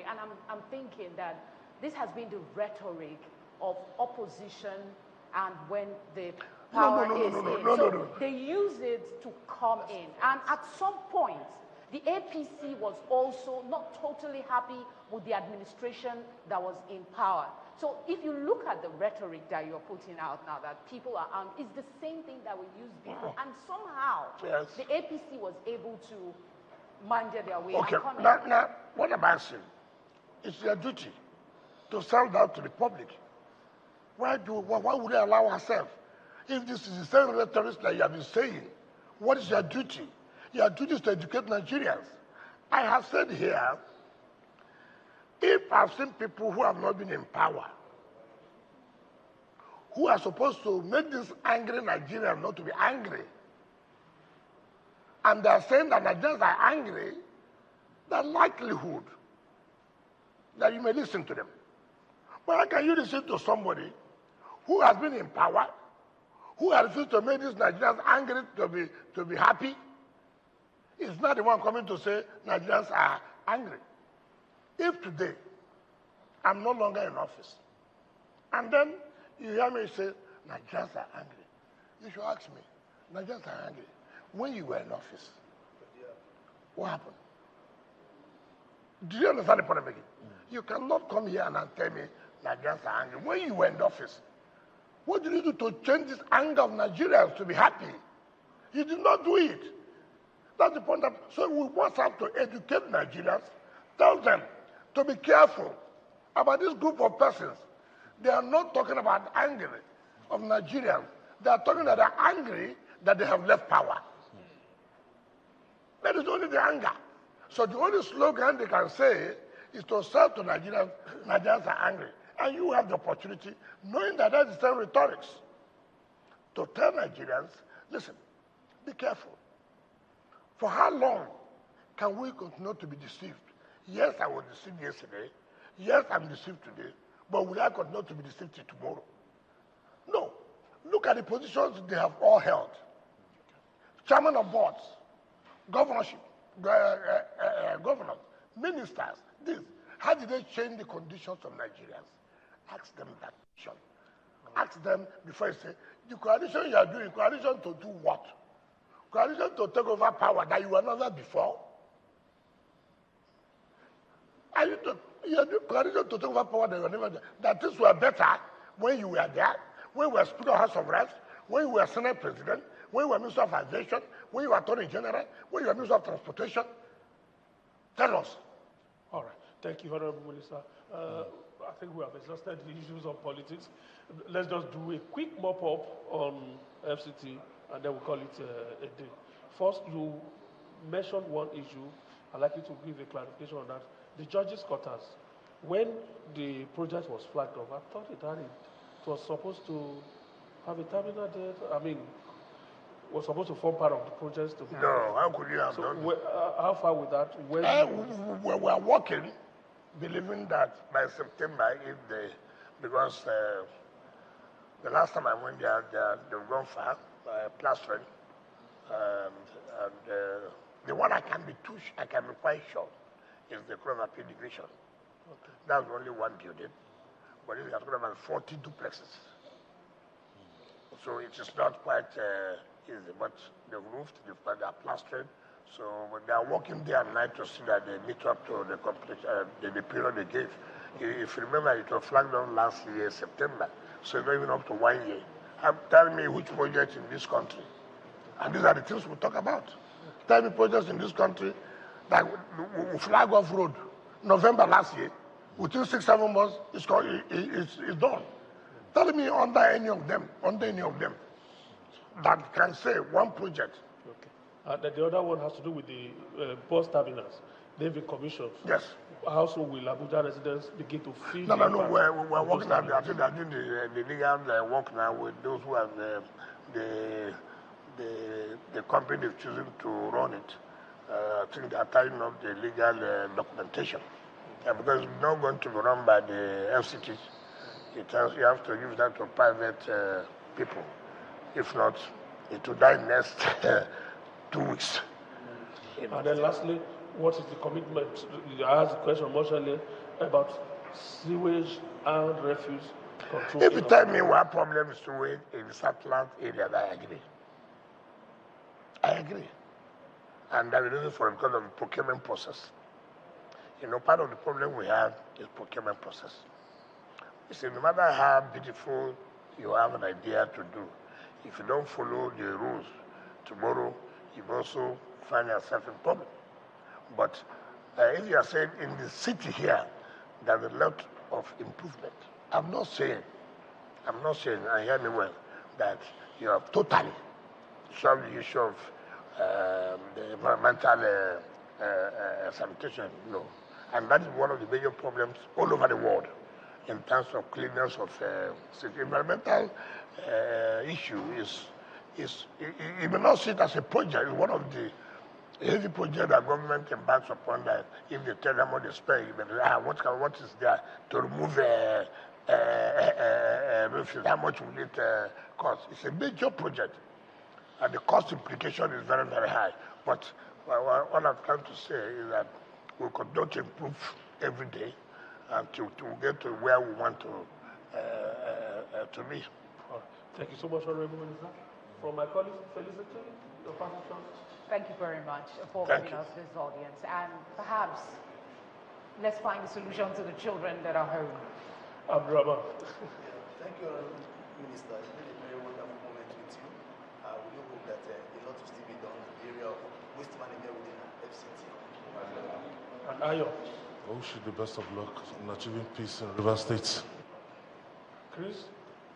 and I'm thinking that this has been the rhetoric of opposition, and when the power is in, they use it to come in, and at some point, the APC was also not totally happy with the administration that was in power. So if you look at the rhetoric that you're putting out now, that people are angry, it's the same thing that we used before. And somehow, the APC was able to manage their way. Okay, now, what about you? It's their duty to sell that to the public. Why would they allow ourselves? If this is the same rhetoric that you have been saying, what is your duty? Your duty is to educate Nigerians. I have said here, if I've seen people who have not been in power, who are supposed to make this angry Nigerians not to be angry, and they're saying that Nigerians are angry, the likelihood that you may listen to them. But how can you listen to somebody who has been in power, who has refused to make these Nigerians angry to be happy? It's not the one coming to say Nigerians are angry. If today I'm no longer in office, and then you hear me say Nigerians are angry, you should ask me, Nigerians are angry. When you were in office, what happened? Do you understand the point I'm making? You cannot come here and tell me Nigerians are angry. When you were in office, what did you do to change this anger of Nigerians to be happy? You did not do it. That's the point. So we must have to educate Nigerians, tell them to be careful about this group of persons. They are not talking about anger of Nigerians. They are talking that they are angry that they have left power. That is only the anger. So the only slogan they can say is to sell to Nigerians. Nigerians are angry. And you have the opportunity, knowing that that's the same rhetorics, to tell Nigerians, listen, be careful. For how long can we continue to be deceived? Yes, I was deceived yesterday. Yes, I'm deceived today. But will I continue to be deceived till tomorrow? No. Look at the positions they have all held. Chairman of boards, governorship, governors, ministers, this. How did they change the conditions of Nigerians? Ask them that question. Ask them before you say, the coalition you are doing, coalition to do what? Coalition to take over power that you were never before? Are you doing coalition to take over power that you were never there? That things were better when you were there, when you were Speaker of House of Reps, when you were Senate President, when you were Minister of Aviation, when you were Attorney General, when you were Minister of Transportation. Tell us. All right. Thank you, Honorable Minister. I think we have exhausted the issues of politics. Let's just do a quick mop-up on FCT, and then we'll call it a day. First, you mentioned one issue. I'd like you to give a clarification on that. The judges' quarters. When the project was flagged off, I thought it was supposed to have a terminal date. I mean, was supposed to form part of the project. No, how could you have done it? How far with that? We are working, believing that by September, because the last time I went there, they've gone far, plastering, and the one I can be quite sure is the Crown Appeal Division. Okay. That's only one building, but it has got about 40 duplexes. So it is not quite easy, but they've roofed, they're plastered. So they are working day and night to see that they meet up to the the period they gave. If you remember, it was flagged on last year, September. So it's not even up to 1 year. Tell me which projects in this country. And these are the things we talk about. Tell me projects in this country that we flag off road. November last year, within 6-7 months, it's done. Tell me under any of them, that can say one project. Okay. The other one has to do with the bus terminals. They've been commissioned. Yes. How soon will Abuja residents begin to feel? No. We're working on I think they're doing the legal work now with those who have the company they've chosen to run it. I think they're tying up the legal documentation. Because it's not going to be run by the FCT. You have to use that to private people. If not, it will die next 2 weeks. And then lastly, what is the commitment? I asked the question much earlier about sewage and refuse control. If you tell me what problem is sewage in the Southland area, I agree. And that is reason for it because of the procurement process. Part of the problem we have is procurement process. You see, no matter how beautiful you have an idea to do, if you don't follow the rules, tomorrow you also find yourself in problem. But if you are saying in the city here, there's a lot of improvement. I'm not saying, and hear me well, that you have totally solved the issue of the environmental sanitation. No. And that is one of the major problems all over the world in terms of cleanness of city. Environmental issue is you may not see it as a project. It's one of the heavy projects that government embarks upon that if they tell them what they spend, you may say, what is there to remove refuse? How much will it cost? It's a major project. And the cost implication is very, very high. But what I'm trying to say is that we continue to improve every day to get to where we want to be. All right. Thank you so much, Honorable Minister. From my colleague, Felicity, your final thoughts. Thank you very much for giving us this audience. And perhaps let's find a solution to the children that are home. Abdurrahman. Thank you, Honorable Minister. It's been a very wonderful moment with you. We do hope that a lot will still be done in the area of waste management within FCT. And Ayo. I wish you the best of luck in achieving peace in River State. Chris?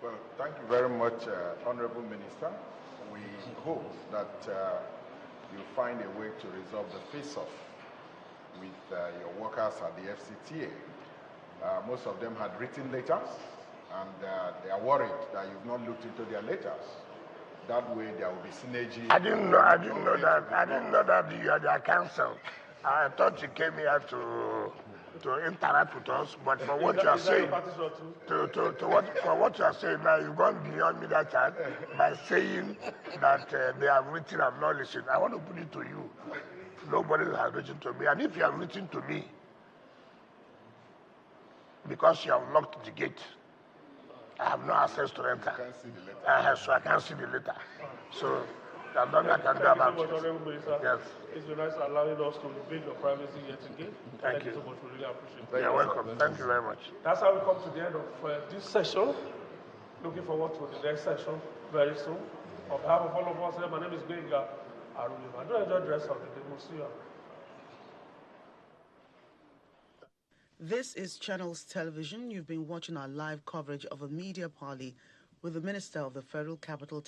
Well, thank you very much, Honorable Minister. We hope that you find a way to resolve the face-off with your workers at the FCTA. Most of them had written letters, and they are worried that you've not looked into their letters. That way, there will be synergy. I didn't know that you are their counsel. I thought you came here to interact with us, but for what you are saying, for what you are saying now, you've gone beyond me that time by saying that they have written and not listened. I want to put it to you. Nobody has written to me, and if you have written to me, because you have locked the gate, I have no access to enter. You can't see the letter. So I can't see the letter. So there's nothing I can do about it. Yes. It's been nice allowing us to invade your privacy yet again. Thank you So much. We really appreciate it. You're welcome. Thank you very much. That's how we come to the end of this session. Looking forward to the next session very soon. On behalf of all of us, my name is Beggars. I do enjoy the rest of the day. We'll see you. This is Channels Television. You've been watching our live coverage of a media parley with the Minister of the Federal Capital